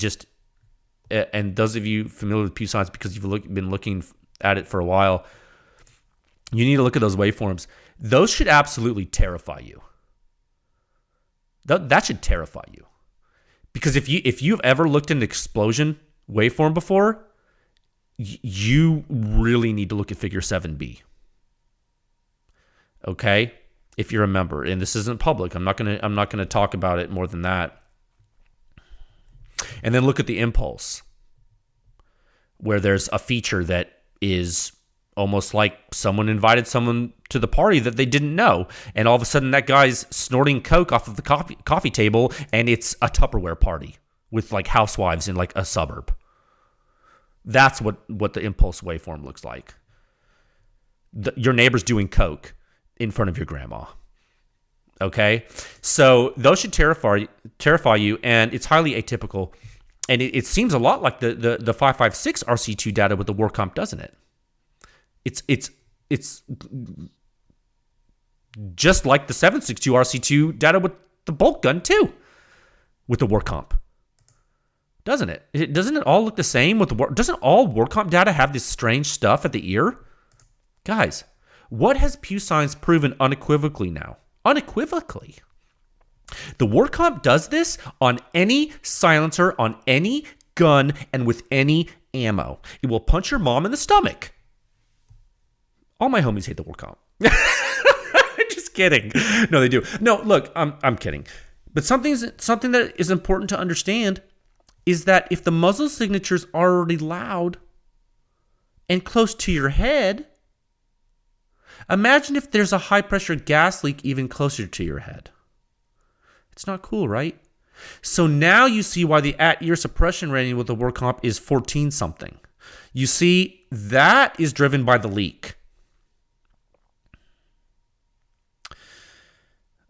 those of you familiar with PEW Science because you've been looking at it for a while, you need to look at those waveforms. Those should absolutely terrify you. That should terrify you. Because if you've ever looked at an explosion waveform before, you really need to look at figure 7b. Okay? If you're a member, and this isn't public, I'm not gonna talk about it more than that. And then look at the impulse, where there's a feature that is almost like someone invited someone to the party that they didn't know, and all of a sudden that guy's snorting coke off of the coffee table, and it's a Tupperware party with like housewives in like a suburb. That's what the impulse waveform looks like. Your neighbor's doing coke in front of your grandma. Okay? So those should terrify you, and it's highly atypical. And it seems a lot like the 556 RC2 data with the war comp, doesn't it? It's just like the 762 RC2 data with the bolt gun too, with the war comp. Doesn't it? Doesn't it all look the same with the war? Doesn't all war comp data have this strange stuff at the ear? Guys, what has PEW Science proven unequivocally now? Unequivocally. The war comp does this on any silencer, on any gun, and with any ammo. It will punch your mom in the stomach. All my homies hate the war comp. Just kidding. No, they do. No, look, I'm kidding. But something that is important to understand is that if the muzzle signature is already loud and close to your head, imagine if there's a high-pressure gas leak even closer to your head. It's not cool, right? So now you see why the at-ear suppression rating with the war comp is 14-something. You see, that is driven by the leak.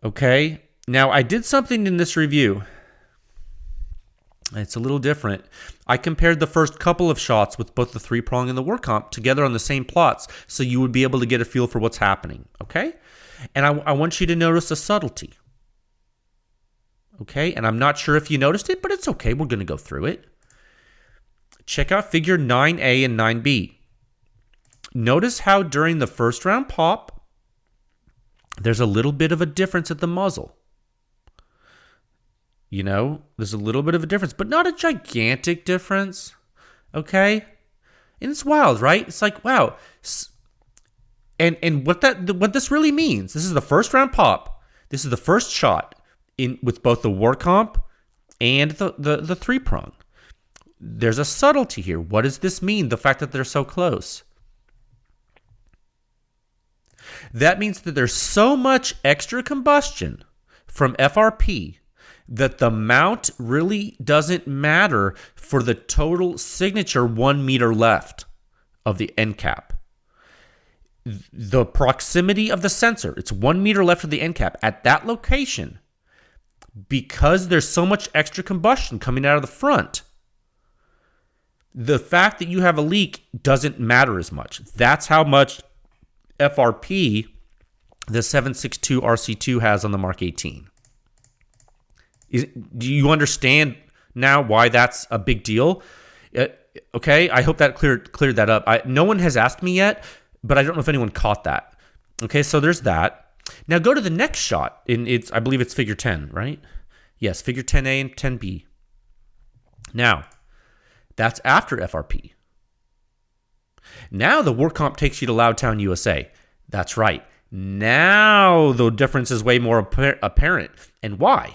Okay, now I did something in this review. It's a little different. I compared the first couple of shots with both the 3-prong and the war comp together on the same plots so you would be able to get a feel for what's happening, okay? And I want you to notice a subtlety, okay? And I'm not sure if you noticed it, but it's okay. We're going to go through it. Check out figure 9A and 9B. Notice how during the first round pop, there's a little bit of a difference at the muzzle. You know, there's a little bit of a difference, but not a gigantic difference, okay? And it's wild, right? It's like, wow. And what this really means, this is the first round pop. This is the first shot in with both the war comp and the 3-prong. There's a subtlety here. What does this mean, the fact that they're so close? That means that there's so much extra combustion from FRP that the mount really doesn't matter for the total signature 1 meter left of the end cap. The proximity of the sensor, it's 1 meter left of the end cap at that location, because there's so much extra combustion coming out of the front. The fact that you have a leak doesn't matter as much. That's how much FRP the 762 RC2 has on the MK18. Do you understand now why that's a big deal? Okay, I hope that cleared that up. No one has asked me yet, but I don't know if anyone caught that. Okay, so there's that. Now go to the next shot. I believe it's figure 10, right? Yes, figure 10A and 10B. Now, that's after FRP. Now the war comp takes you to Loudtown, USA. That's right. Now the difference is way more apparent. And why?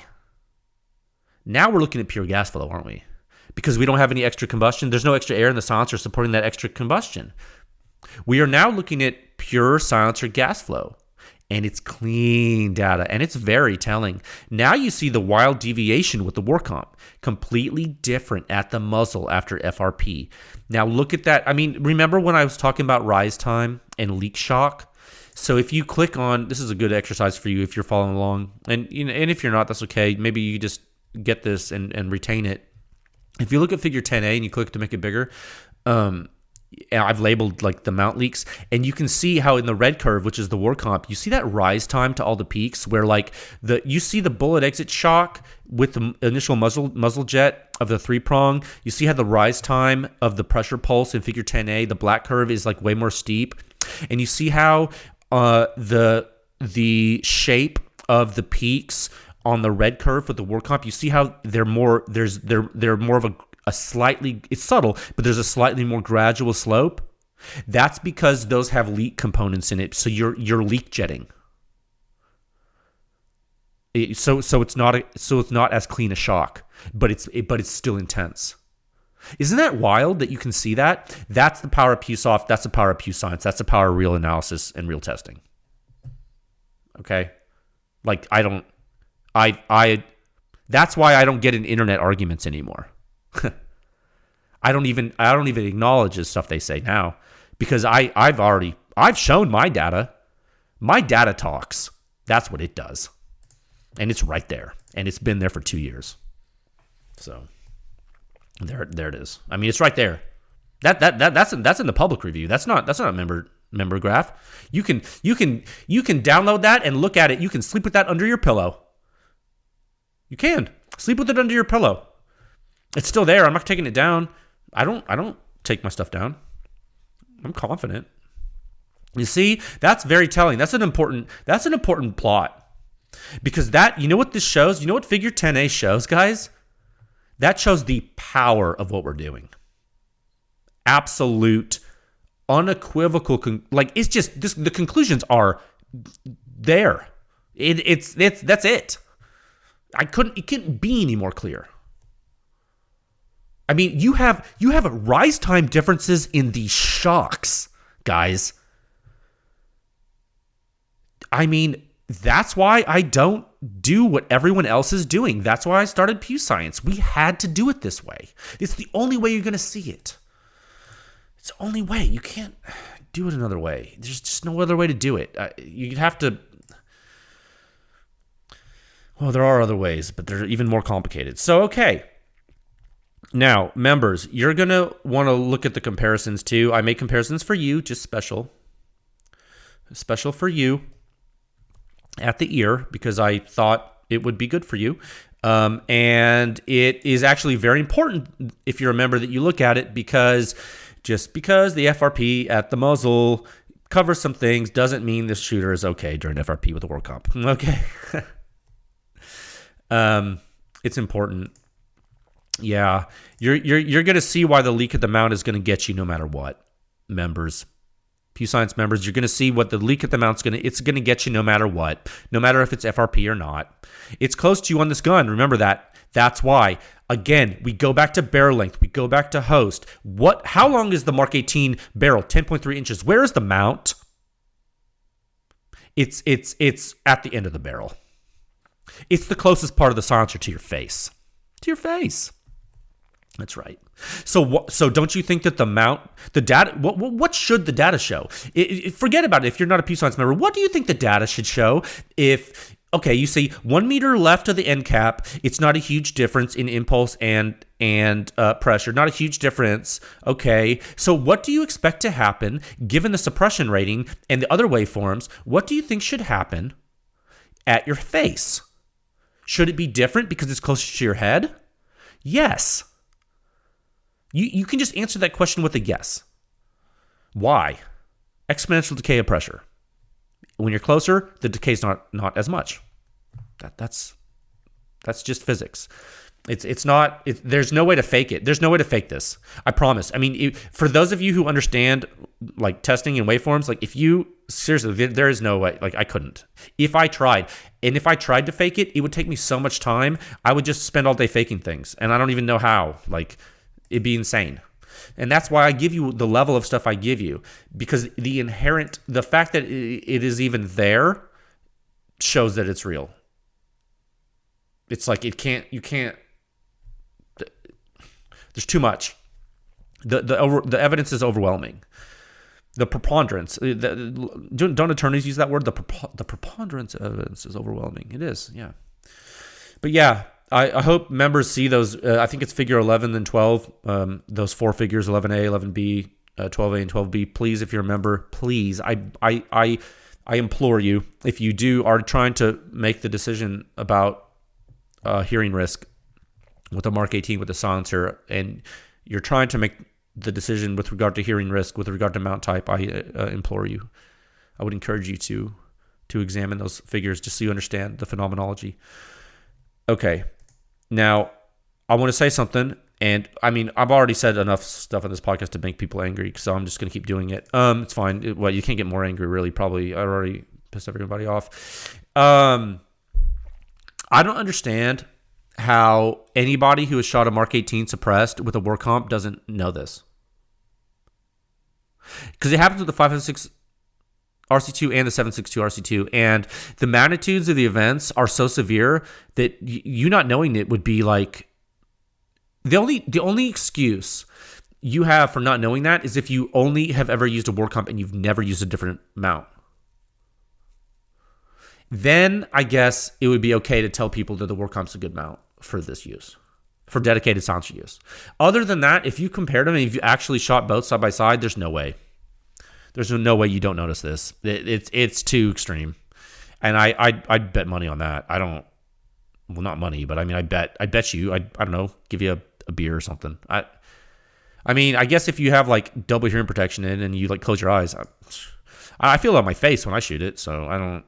Now we're looking at pure gas flow, aren't we? Because we don't have any extra combustion. There's no extra air in the silencer supporting that extra combustion. We are now looking at pure silencer gas flow. And it's clean data. And it's very telling. Now you see the wild deviation with the war comp. Completely different at the muzzle after FRP. Now look at that. I mean, remember when I was talking about rise time and leak shock? So if you click on, this is a good exercise for you if you're following along. And if you're not, that's okay. Maybe you just get this and retain it. If you look at figure 10A and you click to make it bigger, I've labeled like the mount leaks, and you can see how in the red curve, which is the war comp, you see that rise time to all the peaks where like you see the bullet exit shock with the initial muzzle jet of the 3-prong. You see how the rise time of the pressure pulse in figure 10A, the black curve, is like way more steep, and you see how the shape of the peaks on the red curve with the war comp, you see how they're more of a slightly, it's subtle, but there's a slightly more gradual slope. That's because those have leak components in it. So you're leak jetting. So it's not as clean a shock, but it's still intense. Isn't that wild that you can see that? That's the power of PewSoft. That's the power of PEW Science. That's the power of real analysis and real testing. Okay, like that's why I don't get in internet arguments anymore. I don't even acknowledge the stuff they say now, because I've shown my data. My data talks. That's what it does. And it's right there. And it's been there for 2 years. So there it is. I mean, it's right there. That's in the public review. That's not a member graph. You can download that and look at it. You can sleep with that under your pillow. You can sleep with it under your pillow. It's still there. I'm not taking it down. I don't take my stuff down. I'm confident. You see, that's very telling. That's an important plot. Because that, you know what this shows? You know what figure 10A shows, guys? That shows the power of what we're doing. Absolute, unequivocal, it's just this, the conclusions are there. That's it. It couldn't be any more clear. I mean, you have rise time differences in the shocks, guys. I mean, that's why I don't do what everyone else is doing. That's why I started PEW Science. We had to do it this way. It's the only way you're going to see it. It's the only way. You can't do it another way. There's just no other way to do it. You'd have to... Well, there are other ways, but they're even more complicated. So, okay. Now, members, you're going to want to look at the comparisons too. I make comparisons for you, just special for you at the ear, because I thought it would be good for you. And it is actually very important, if you remember, that you look at it, because just because the FRP at the muzzle covers some things doesn't mean the shooter is okay during FRP with the war comp. Okay. It's important. Yeah, you're going to see why the leak at the mount is going to get you no matter what, members. PEW Science members, you're going to see what the leak at the mount's going to get you no matter what, no matter if it's FRP or not. It's close to you on this gun. Remember that. That's why. Again, we go back to barrel length. We go back to host. How long is the Mark 18 barrel? 10.3 inches. Where is the mount? It's at the end of the barrel. It's the closest part of the silencer to your face. To your face. That's right. So don't you think that the mount, the data, what should the data show? Forget about it if you're not a PEW Science member. What do you think the data should show? Okay, you see 1 meter left of the end cap, it's not a huge difference in impulse and pressure, not a huge difference. Okay, so what do you expect to happen given the suppression rating and the other waveforms? What do you think should happen at your face? Should it be different because it's closer to your head? Yes. You can just answer that question with a yes. Why? Exponential decay of pressure. When you're closer, the decay's not as much. That's just physics. It's not. There's no way to fake it. There's no way to fake this. I promise. I mean, for those of you who understand like testing and waveforms, like if you seriously, there is no way. Like I couldn't. If I tried, and if I tried to fake it, it would take me so much time. I would just spend all day faking things, and I don't even know how. Like it'd be insane. And that's why I give you the level of stuff I give you, because the fact that it is even there shows that it's real. It's like you can't. There's too much. The evidence is overwhelming. The preponderance. Don't attorneys use that word? The preponderance of evidence is overwhelming. It is, yeah. But yeah, I hope members see those. I think it's figure 11 and 12. Those four figures, 11A, 11B, 12A and 12B. Please, if you're a member, please, I implore you, if you are trying to make the decision about hearing risk with a Mark 18 with a silencer, and you're trying to make the decision with regard to hearing risk, with regard to mount type, I implore you, I would encourage you to examine those figures just so you understand the phenomenology. Okay, now I want to say something, and I mean, I've already said enough stuff on this podcast to make people angry, so I'm just going to keep doing it. It's fine. You can't get more angry, really, probably. I already pissed everybody off. I don't understand how anybody who has shot a Mark 18 suppressed with a war comp doesn't know this. Because it happens with the 5.56 RC2 and the 7.62 RC2, and the magnitudes of the events are so severe that you not knowing it would be like the only excuse you have for not knowing that is if you only have ever used a war comp and you've never used a different mount. Then I guess it would be okay to tell people that the war comp's a good mount for this use, for dedicated silencer use. Other than that, if you compared them and if you actually shot both side by side, there's no way. There's no way you don't notice this. It's too extreme, and I'd bet money on that. Not money, but I mean, I bet you. I don't know, give you a beer or something. I mean, I guess if you have like double hearing protection in and you like close your eyes, I feel it on my face when I shoot it. So I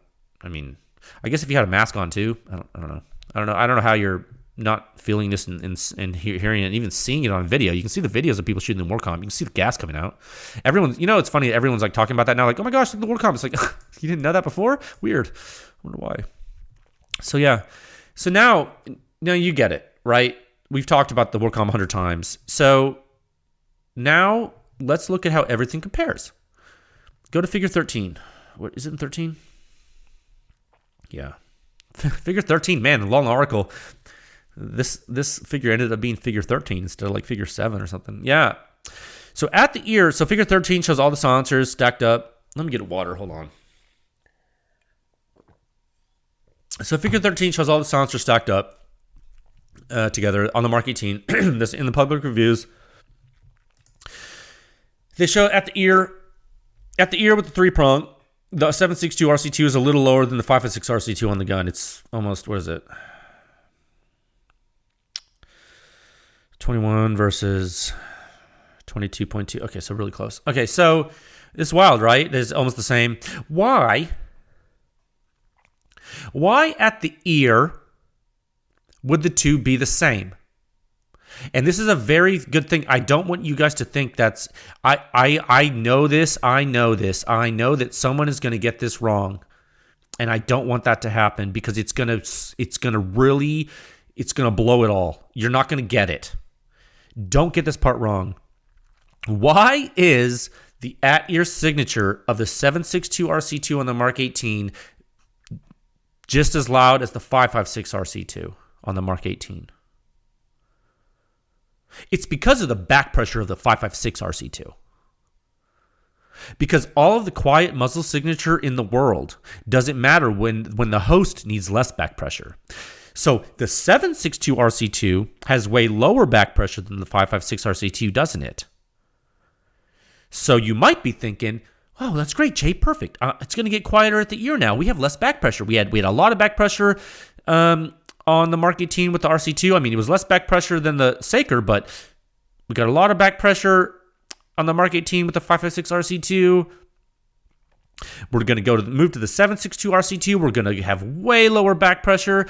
guess if you had a mask on too, I don't know. I don't know how you're not feeling this and hearing it and even seeing it on video. You can see the videos of people shooting the war comp. You can see the gas coming out. Everyone, it's funny. Everyone's like talking about that now. Like, oh my gosh, look at the war comp. It's like, you didn't know that before? Weird. I wonder why. So yeah. So now you get it, right? We've talked about the war comp 100 times. So now let's look at how everything compares. Go to figure 13. What is it in 13? Yeah. Figure 13, man, a long article. This figure ended up being figure 13 instead of like figure 7 or something. Yeah. So at the ear, so figure 13 shows all the silencers stacked up. Let me get water. Hold on. So figure 13 shows all the silencers stacked up together on the Mark 18. This in the public reviews. They show at the ear with the 3-prong. The 7.62 RC2 is a little lower than the 5.56 RC2 on the gun. It's almost, what is it? 21 versus 22.2. Okay, so really close. Okay, so it's wild, right? It's almost the same. Why at the ear would the two be the same? And this is a very good thing. I don't want you guys to think that's... I know this. I know that someone is going to get this wrong. And I don't want that to happen because it's going to blow it all. You're not going to get it. Don't get this part wrong. Why is the at-ear signature of the 7.62 RC2 on the Mark 18 just as loud as the 5.56 RC2 on the Mark 18? It's because of the back pressure of the 5.56 RC2. Because all of the quiet muzzle signature in the world doesn't matter when the host needs less back pressure. So the 7.62 RC2 has way lower back pressure than the 5.56 RC2, doesn't it? So you might be thinking, oh, that's great, Jay, perfect. It's going to get quieter at the ear now. We have less back pressure. We had a lot of back pressure on the Mark 18 with the RC2. I mean, it was less back pressure than the Saker, but we got a lot of back pressure on the Mark 18 with the 5.56 RC2. We're going to move to the 7.62 RC2. We're going to have way lower back pressure.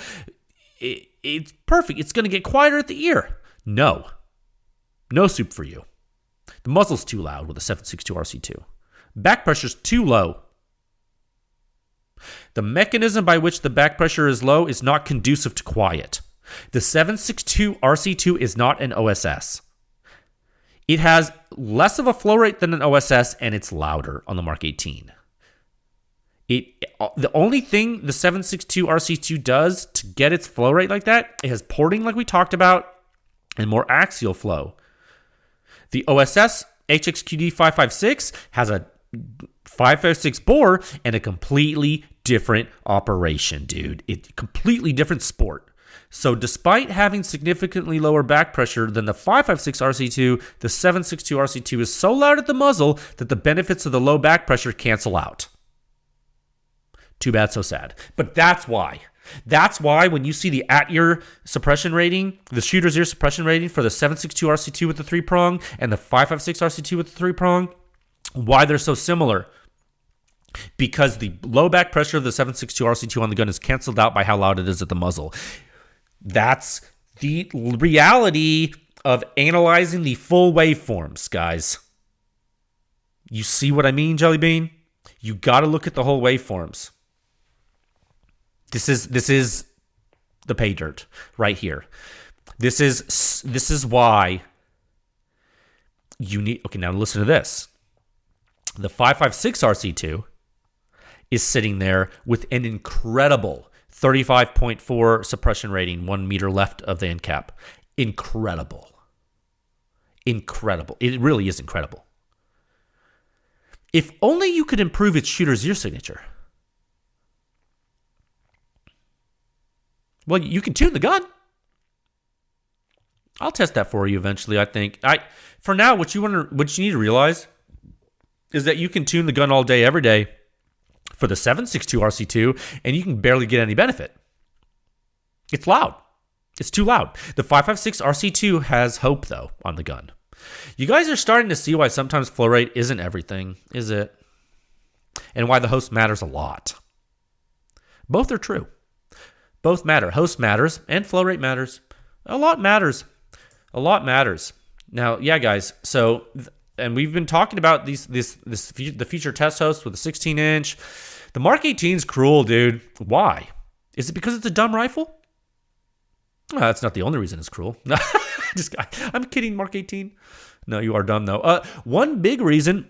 It's perfect. It's going to get quieter at the ear. No soup for you. The muzzle's too loud with the 7.62 RC2. Back pressure's too low. The mechanism by which the back pressure is low is not conducive to quiet. The 7.62 RC2 is not an OSS. It has less of a flow rate than an OSS, and it's louder on the Mark 18. The only thing the 7.62 RC2 does to get its flow rate like that, it has porting like we talked about, and more axial flow. The OSS HXQD 5.56 has a 5.56 bore and a completely different operation, dude. Completely different sport. So despite having significantly lower back pressure than the 5.56 RC2, the 7.62 RC2 is so loud at the muzzle that the benefits of the low back pressure cancel out. Too bad, so sad. But that's why. That's why when you see the at-ear suppression rating, the shooter's ear suppression rating for the 7.62 RC2 with the 3-prong and the 5.56 RC2 with the 3-prong, why they're so similar. Because the low back pressure of the 7.62 RC2 on the gun is canceled out by how loud it is at the muzzle. That's the reality of analyzing the full waveforms, guys. You see what I mean, Jelly Bean? You got to look at the whole waveforms. This is the pay dirt right here. This is why you need. Okay, now listen to this. The 5.56 RC2 is sitting there with an incredible 35.4 suppression rating, 1 meter left of the end cap. Incredible. Incredible. It really is incredible. If only you could improve its shooter's ear signature. Well, you can tune the gun. I'll test that for you eventually, I think. For now, what you need to realize is that you can tune the gun all day, every day for the 7.62 RC2, and you can barely get any benefit. It's loud. It's too loud. The 5.56 RC2 has hope, though, on the gun. You guys are starting to see why sometimes flow rate isn't everything, is it? And why the host matters a lot. Both are true. Both matter. Host matters and flow rate matters. A lot matters. A lot matters. Now, yeah, guys. So, and we've been talking about the future test host with a 16-inch. The Mark 18 is cruel, dude. Why? Is it because it's a dumb rifle? Well, that's not the only reason it's cruel. I'm kidding, Mark 18. No, you are dumb, though. One big reason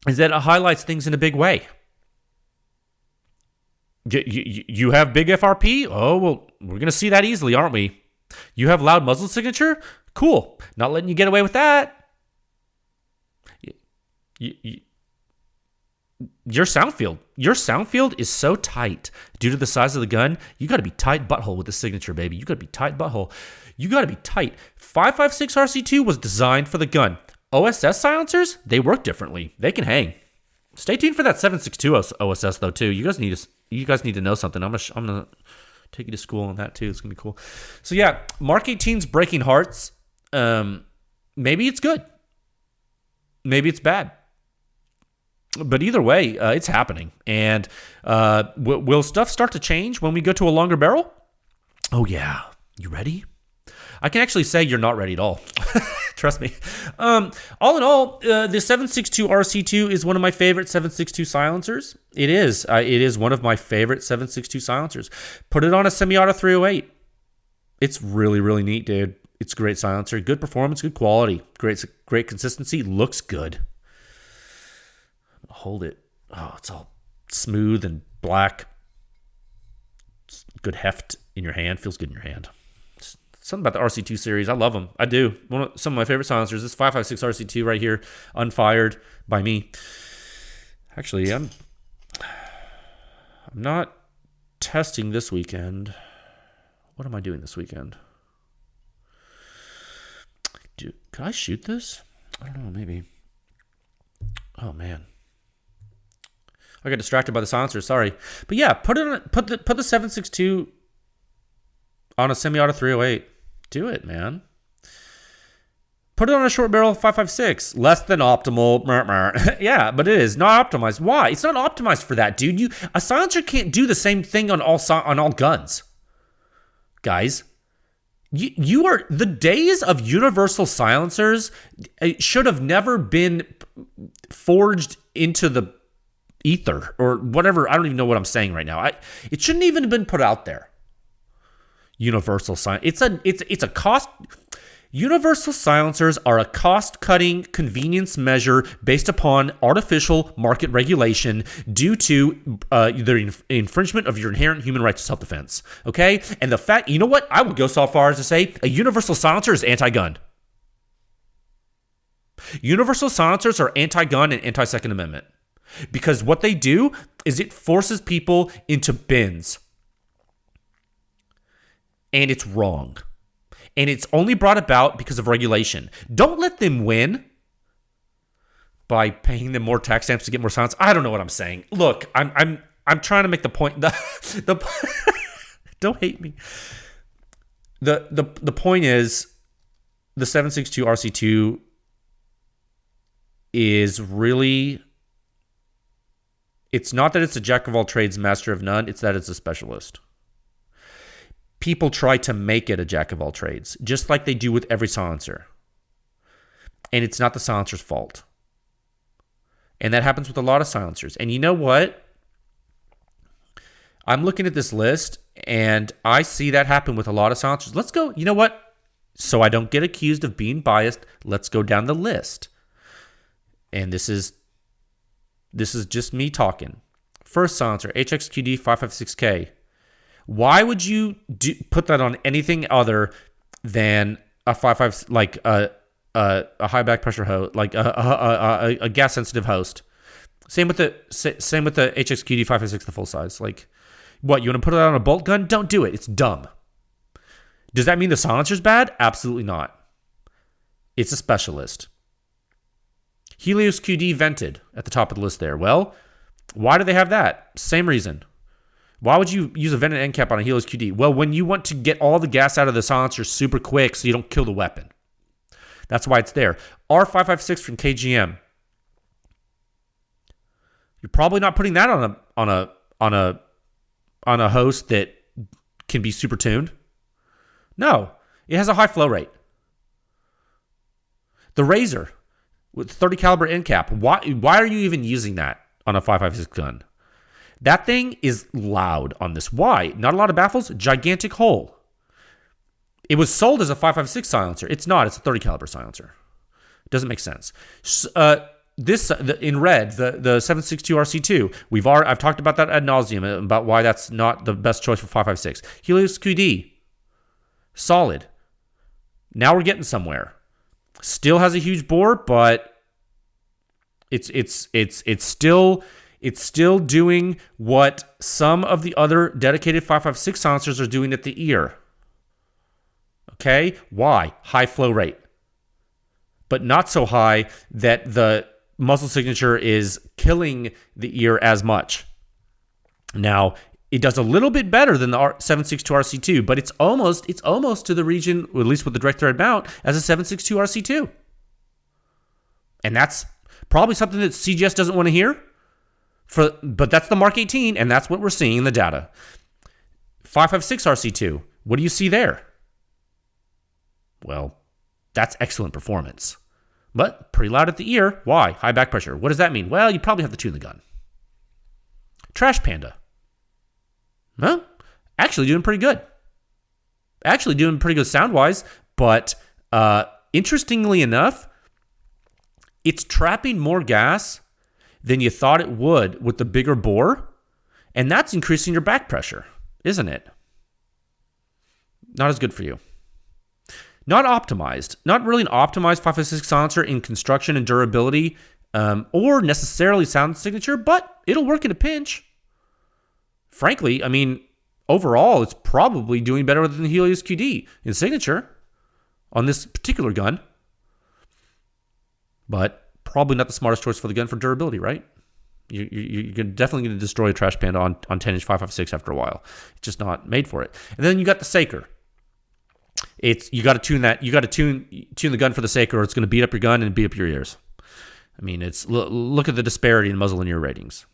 is that it highlights things in a big way. You have big FRP? Oh, well, we're going to see that easily, aren't we? You have loud muzzle signature? Cool. Not letting you get away with that. Your sound field is so tight due to the size of the gun. You got to be tight butthole with the signature, baby. You got to be tight butthole. You got to be tight. 5.56 RC2 was designed for the gun. OSS silencers, they work differently. They can hang. Stay tuned for that 7.62 OSS though too. You guys need to know something. I'm gonna take you to school on that too. It's gonna be cool. So yeah, Mark 18's breaking hearts. Maybe it's good. Maybe it's bad. But either way, it's happening. And will stuff start to change when we go to a longer barrel? Oh, yeah. You ready? I can actually say you're not ready at all. Trust me. All in all, the 7.62 RC2 is one of my favorite 7.62 silencers. It is. It is one of my favorite 7.62 silencers. Put it on a semi-auto 308. It's really, really neat, dude. It's a great silencer. Good performance, good quality. Great consistency. Looks good. Hold it. Oh, it's all smooth and black. Good heft in your hand. Feels good in your hand. Something about the RC2 series. I love them. I do. Some of my favorite silencers. This 5.56 RC2 right here, unfired by me. Actually, I'm not testing this weekend. What am I doing this weekend? Dude, can I shoot this? I don't know. Maybe. Oh man. I got distracted by the silencer. Sorry, but yeah, put the 7.62 on a semi-auto 308. Do it, man. Put it on a short barrel 5.56. Less than optimal. Yeah, but it is not optimized. Why? It's not optimized for that, dude. A silencer can't do the same thing on all guns, guys. You are the days of universal silencers should have never been forged into the ether or whatever. I don't even know what I'm saying right now. It shouldn't even have been put out there. Universal silence. It's a cost. Universal silencers are a cost-cutting convenience measure based upon artificial market regulation due to the infringement of your inherent human right to self-defense. Okay, and the fact, you know what? I would go so far as to say a universal silencer is anti-gun. Universal silencers are anti-gun and anti-Second Amendment. Because what they do is it forces people into bins. and it's wrong. And it's only brought about because of regulation. Don't let them win by paying them more tax stamps to get more silence. I don't know what I'm saying. Look, I'm trying to make the point. Don't hate me. The point is, the 762-RC2 is really, it's not that it's a jack of all trades, master of none. It's that it's a specialist. People try to make it a jack of all trades, just like they do with every silencer. And it's not the silencer's fault. And that happens with a lot of silencers. And you know what? I'm looking at this list, and I see that happen with a lot of silencers. Let's go. You know what? So I don't get accused of being biased, let's go down the list. And this is just me talking. First silencer, HXQD 556K. Why would you put that on anything other than a 55, like a high back pressure host, like a gas sensitive host? Same with the HXQD 556, the full size. Like, what, you want to put it on a bolt gun? Don't do it. It's dumb. Does that mean the silencer's bad? Absolutely not. It's a specialist. Helios QD vented at the top of the list there. Well, why do they have that? Same reason. Why would you use a vented end cap on a Helios QD? Well, when you want to get all the gas out of the silencer super quick so you don't kill the weapon. That's why it's there. R556 from KGM. You're probably not putting that on a host that can be super tuned. No, it has a high flow rate. The Razor with 30 caliber end cap. Why are you even using that on a 5.56 gun? That thing is loud on this. Why? Not a lot of baffles. Gigantic hole. It was sold as a 5.56 silencer. It's not. It's a 30 caliber silencer. It doesn't make sense. In red, the 762-RC2. I've talked about that ad nauseum about why that's not the best choice for 5.56. Helios QD. Solid. Now we're getting somewhere. Still has a huge bore, but it's still doing what some of the other dedicated 5.56 silencers are doing at the ear. Okay? Why? High flow rate. But not so high that the muzzle signature is killing the ear as much. Now, it does a little bit better than the 762-RC2, but it's almost to the region, or at least with the direct thread mount, as a 762-RC2. And that's probably something that CGS doesn't want to hear. But that's the Mark 18, and that's what we're seeing in the data. 5.56 RC2, what do you see there? Well, that's excellent performance. But pretty loud at the ear. Why? High back pressure. What does that mean? Well, you probably have to tune the gun. Trash Panda. Well, actually doing pretty good. Actually doing pretty good sound-wise, but interestingly enough, it's trapping more gas than you thought it would with the bigger bore, and that's increasing your back pressure, isn't it? Not as good for you. Not optimized. Not really an optimized 5.56 silencer in construction and durability, or necessarily sound signature, but it'll work in a pinch. Frankly, I mean, overall, it's probably doing better than the Helios QD in signature on this particular gun. But probably not the smartest choice for the gun for durability, right? You're definitely going to destroy a Trash Panda on 10-inch 5.56 after a while. It's just not made for it. And then you got the Saker. You got to tune that. You got to tune the gun for the Saker, or it's going to beat up your gun and beat up your ears. I mean, look at the disparity in muzzle and ear ratings.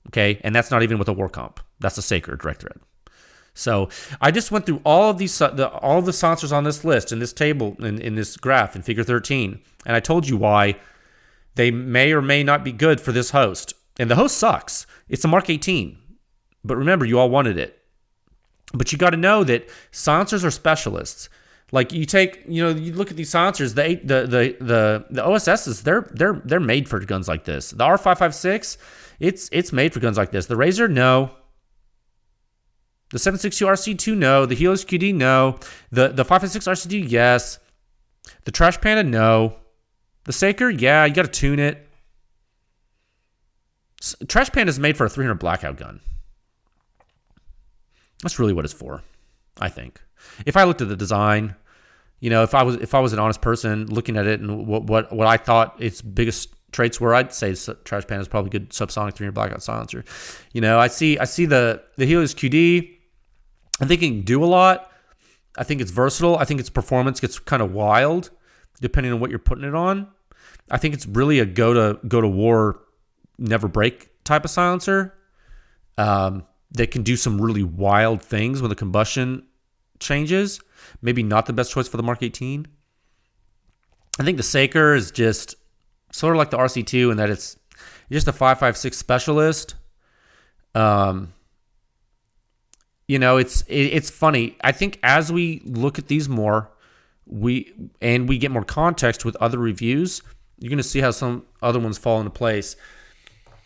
Okay, and that's not even with a war comp. That's a Saker direct thread. So I just went through all of the silencers on this list in this table in this graph in Figure 13, and I told you why they may or may not be good for this host. And the host sucks. It's a Mark 18, but remember, you all wanted it. But you got to know that silencers are specialists. Like you look at these silencers, the OSSs, they're made for guns like this. The R556, it's made for guns like this. The Razor, no. The 762-RC2, no. The Helios QD, no. The 5.56 RC2, yes. The Trash Panda, no. The Saker, yeah, you got to tune it. Trash Panda is made for a 300 blackout gun. That's really what it's for, I think. If I looked at the design, if I was an honest person looking at it and what I thought its biggest traits were, I'd say Trash Panda is probably a good subsonic 300 blackout silencer. I see the Helios QD. I think it can do a lot. I think it's versatile. I think its performance gets kind of wild depending on what you're putting it on. I think it's really a go to war, never break type of silencer that can do some really wild things when the combustion changes. Maybe not the best choice for the Mark 18. I think the Saker is just sort of like the RC2 in that it's just a 5.56 specialist. It's funny. I think as we look at these more, we get more context with other reviews, you're going to see how some other ones fall into place.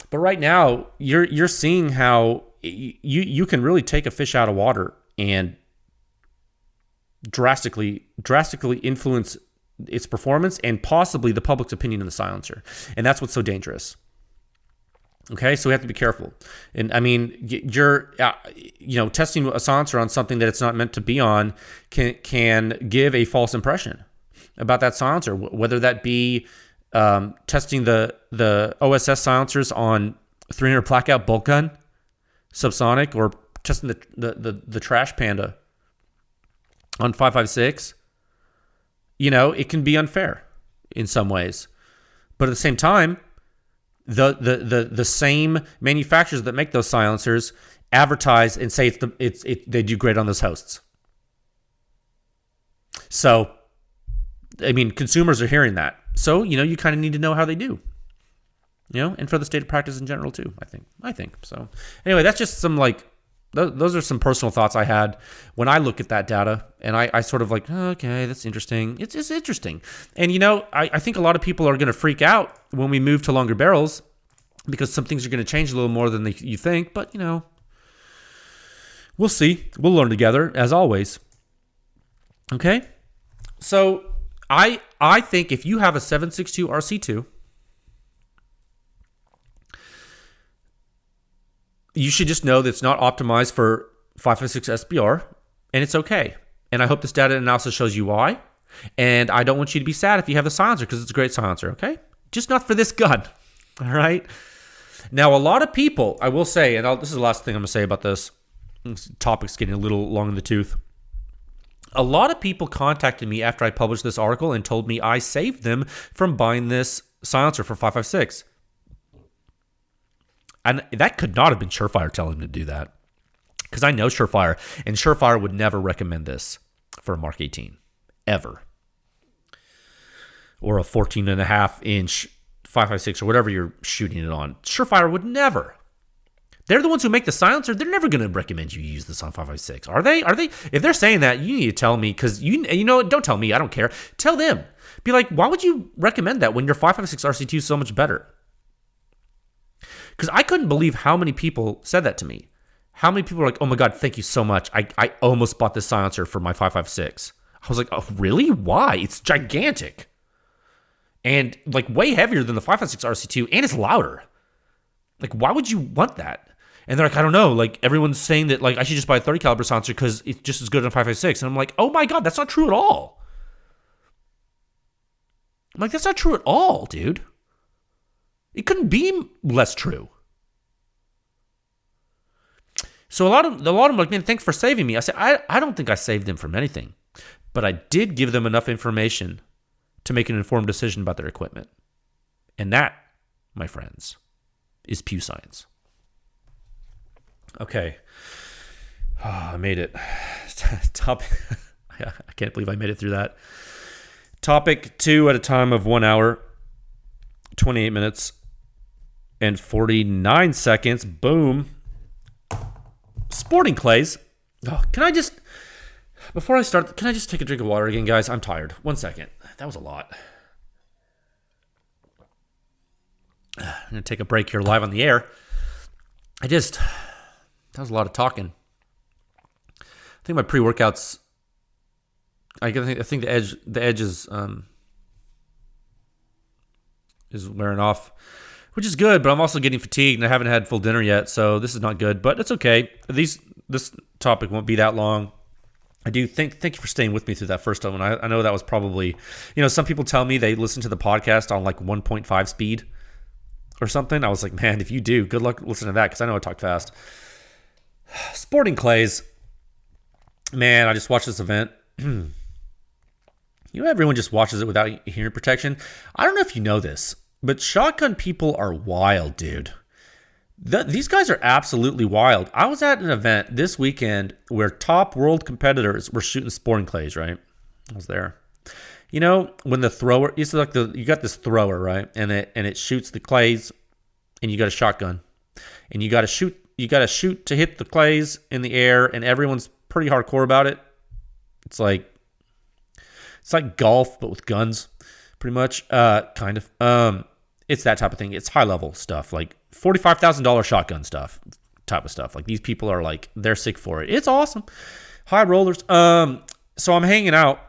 But right now, you're seeing how you can really take a fish out of water and drastically influence its performance and possibly the public's opinion of the silencer. And that's what's so dangerous. Okay, so we have to be careful. And I mean, you're testing a silencer on something that it's not meant to be on can give a false impression about that silencer, whether that be testing the OSS silencers on 300 blackout bolt gun subsonic, or testing the Trash Panda on 5.56. It can be unfair in some ways, but at the same time, the same manufacturers that make those silencers advertise and say they do great on those hosts. So, I mean, consumers are hearing that. So, you kind of need to know how they do. And for the state of practice in general too, I think. So, anyway, that's just some those are some personal thoughts I had when I look at that data, and I sort of okay, that's interesting. It's interesting. And, I think a lot of people are going to freak out when we move to longer barrels because some things are going to change a little more than you think. But, we'll see. We'll learn together, as always. Okay? So, I think if you have a 762 RC2, you should just know that it's not optimized for 5.56 SBR, and it's okay. And I hope this data analysis shows you why. And I don't want you to be sad if you have the silencer, because it's a great silencer, okay? Just not for this gun, all right? Now, a lot of people, I will say, and this is the last thing I'm going to say about this. This topic's getting a little long in the tooth. A lot of people contacted me after I published this article and told me I saved them from buying this silencer for 5.56. And that could not have been Surefire telling them to do that, because I know Surefire, and Surefire would never recommend this for a Mark 18, ever. Or a 14.5-inch 5.56 or whatever you're shooting it on. Surefire would never. They're the ones who make the silencer. They're never going to recommend you use this on 5.56. Are they? If they're saying that, you need to tell me, because don't tell me. I don't care. Tell them. Be like, why would you recommend that when your 5.56 RC2 is so much better? Because I couldn't believe how many people said that to me. How many people were like, oh my God, thank you so much. I almost bought this silencer for my 5.56. I was like, oh, really? Why? It's gigantic. And way heavier than the 5.56 RC2, and it's louder. Why would you want that? And they're like, I don't know. Everyone's saying that I should just buy a 30 caliber silencer because it's just as good on 5.56. And I'm like, oh my God, that's not true at all. I'm like, that's not true at all, dude. It couldn't be less true. So a lot of them are like, man, thanks for saving me. I said, I don't think I saved them from anything, but I did give them enough information to make an informed decision about their equipment. And that, my friends, is PEW Science. Okay. Oh, I made it. I can't believe I made it through that. Topic 2 at a time of 1 hour, 28 minutes, and 49 seconds. Boom. Sporting clays. Oh, before I start, can I just take a drink of water again, guys? I'm tired. 1 second. That was a lot. I'm going to take a break here live on the air. That was a lot of talking. I think my pre-workouts, I think the edge is wearing off, which is good, but I'm also getting fatigued and I haven't had full dinner yet, so this is not good, but it's okay. This topic won't be that long. I do thank you for staying with me through that first one. I know that was probably, some people tell me they listen to the podcast on like 1.5 speed or something. I was like, man, if you do, good luck listening to that, because I know I talk fast. Sporting clays. Man, I just watched this event. Everyone just watches it without hearing protection. I don't know if you know this, but shotgun people are wild, dude. These guys are absolutely wild. I was at an event this weekend where top world competitors were shooting sporting clays, right? I was there. When the thrower, it's like you got this thrower, right? And it shoots the clays, and you got a shotgun. And you got to shoot to hit the clays in the air, and everyone's pretty hardcore about it. It's like golf, but with guns, pretty much. Kind of. It's that type of thing. It's high level stuff, like $45,000 shotgun stuff, type of stuff. Like, these people are like, they're sick for it. It's awesome. High rollers. So I'm hanging out,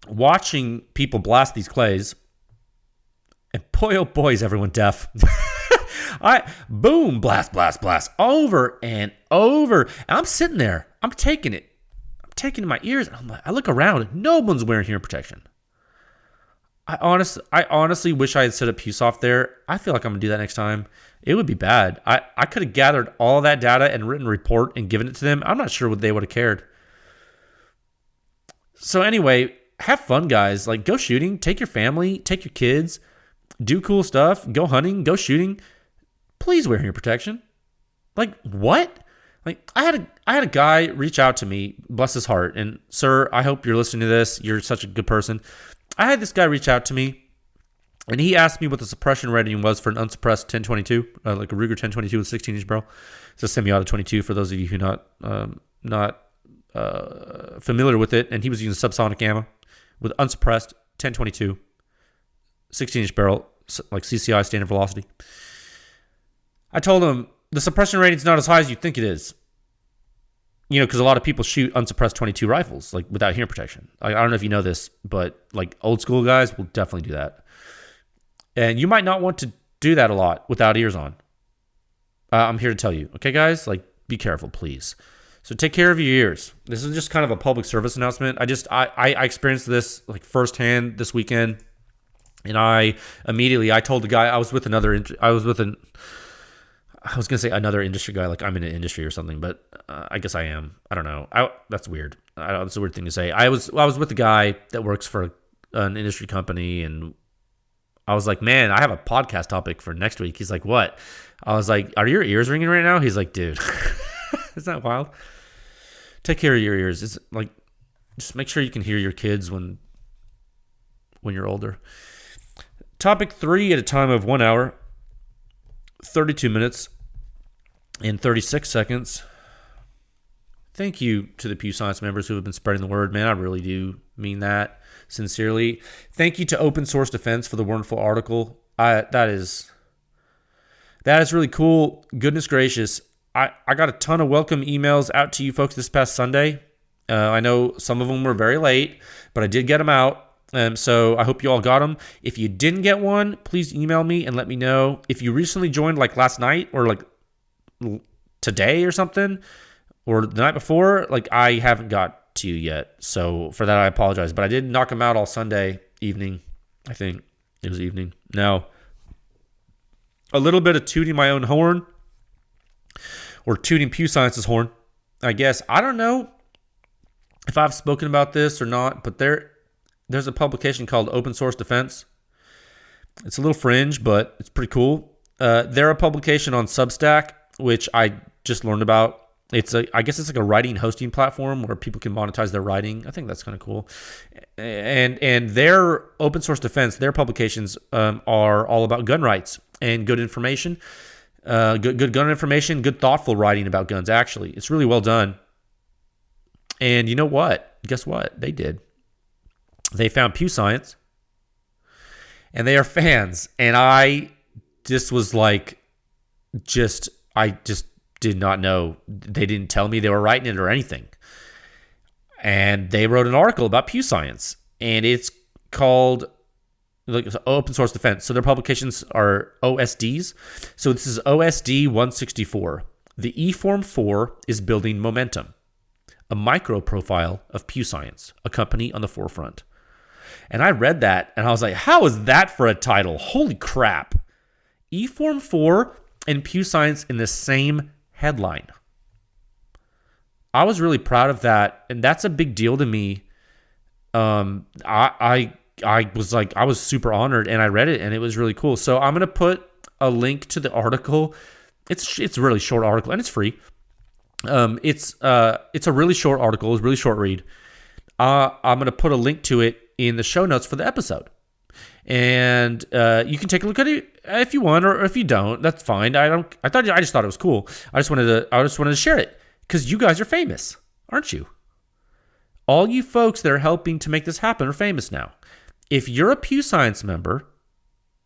watching people blast these clays, and boy, oh boy, is everyone deaf. Boom, blast, over and over. And I'm sitting there. I'm taking it in my ears. And I look around, and no one's wearing hearing protection. I honestly wish I had set up PewSoft there. I feel like I'm going to do that next time. It would be bad. I could have gathered all that data and written a report and given it to them. I'm not sure what they would have cared. So anyway, have fun, guys. Like, go shooting. Take your family. Take your kids. Do cool stuff. Go hunting. Go shooting. Please wear hearing protection. Like, what? Like, I had a guy reach out to me, bless his heart. And, sir, I hope you're listening to this. You're such a good person. I had this guy reach out to me, and he asked me what the suppression rating was for an unsuppressed 1022, like a Ruger 1022 with 16-inch barrel. It's a semi-auto 22 for those of you who not familiar with it. And he was using subsonic ammo with unsuppressed 1022, 16-inch barrel, like CCI, standard velocity. I told him the suppression rating is not as high as you think it is. Because a lot of people shoot unsuppressed 22 rifles, like, without hearing protection. I don't know if you know this, but like, old school guys will definitely do that. And you might not want to do that a lot without ears on. I'm here to tell you, okay, guys? Like, be careful, please. So take care of your ears. This is just kind of a public service announcement. I experienced this like firsthand this weekend, and I told the guy I was going to say another industry guy, like I'm in an industry or something, but I guess I am. I don't know. That's weird. That's a weird thing to say. I was with a guy that works for an industry company, and I was like, man, I have a podcast topic for next week. He's like, what? I was like, are your ears ringing right now? He's like, dude, isn't that wild? Take care of your ears. It's like, just make sure you can hear your kids when you're older. Topic 3 at a time of 1 hour, 32 minutes, and 36 seconds. Thank you to the PEW Science members who have been spreading the word, man. I really do mean that sincerely. Thank you to Open Source Defense for the wonderful article. That is really cool. Goodness gracious. I got a ton of welcome emails out to you folks this past Sunday. I know some of them were very late, but I did get them out. So I hope you all got them. If you didn't get one, please email me and let me know. If you recently joined like last night or like today or something, or the night before, like, I haven't got to you yet. So for that, I apologize. But I did knock them out all Sunday evening. I think it was evening. Now, a little bit of tooting my own horn, or tooting PEW Science's horn, I guess. I don't know if I've spoken about this or not, but there's a publication called Open Source Defense. It's a little fringe, but it's pretty cool. They're a publication on Substack, which I just learned about. I guess it's like a writing hosting platform where people can monetize their writing. I think that's kind of cool. And their Open Source Defense, their publications are all about gun rights and good information. Good gun information, good thoughtful writing about guns, actually. It's really well done. And you know what? Guess what? They did. They found PEW Science, and they are fans. And I just was like, I just did not know. They didn't tell me they were writing it or anything. And they wrote an article about PEW Science, and it's called like Open Source Defense. So their publications are OSDs. So this is OSD 164. The eForm 4 is building momentum. a micro profile of PEW Science, a company on the forefront. And I read that and I was like, how is that for a title? Holy crap. eForm 4 and PEW Science in the same headline. I was really proud of that, and that's a big deal to me. I was super honored, and I read it, and it was really cool. So I'm gonna put a link to the article. It's a really short article, and it's free. It's a really short article. It's a really short read. I'm gonna put a link to it in the show notes for the episode, and you can take a look at it if you want, or if you don't, that's fine. I just thought it was cool. I just wanted to share it because you guys are famous, aren't you? All you folks that are helping to make this happen are famous now. If you're a PEW Science member,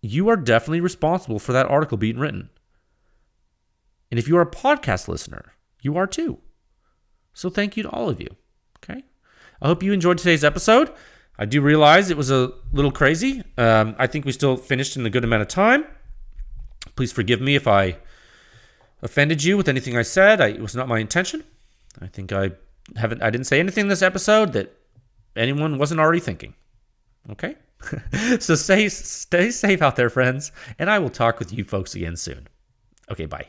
you are definitely responsible for that article being written. And if you are a podcast listener, you are too. So thank you to all of you. Okay. I hope you enjoyed today's episode. I do realize it was a little crazy. I think we still finished in a good amount of time. Please forgive me if I offended you with anything I said. It was not my intention. I think I didn't say anything in this episode that anyone wasn't already thinking. Okay? So stay safe out there, friends, and I will talk with you folks again soon. Okay, bye.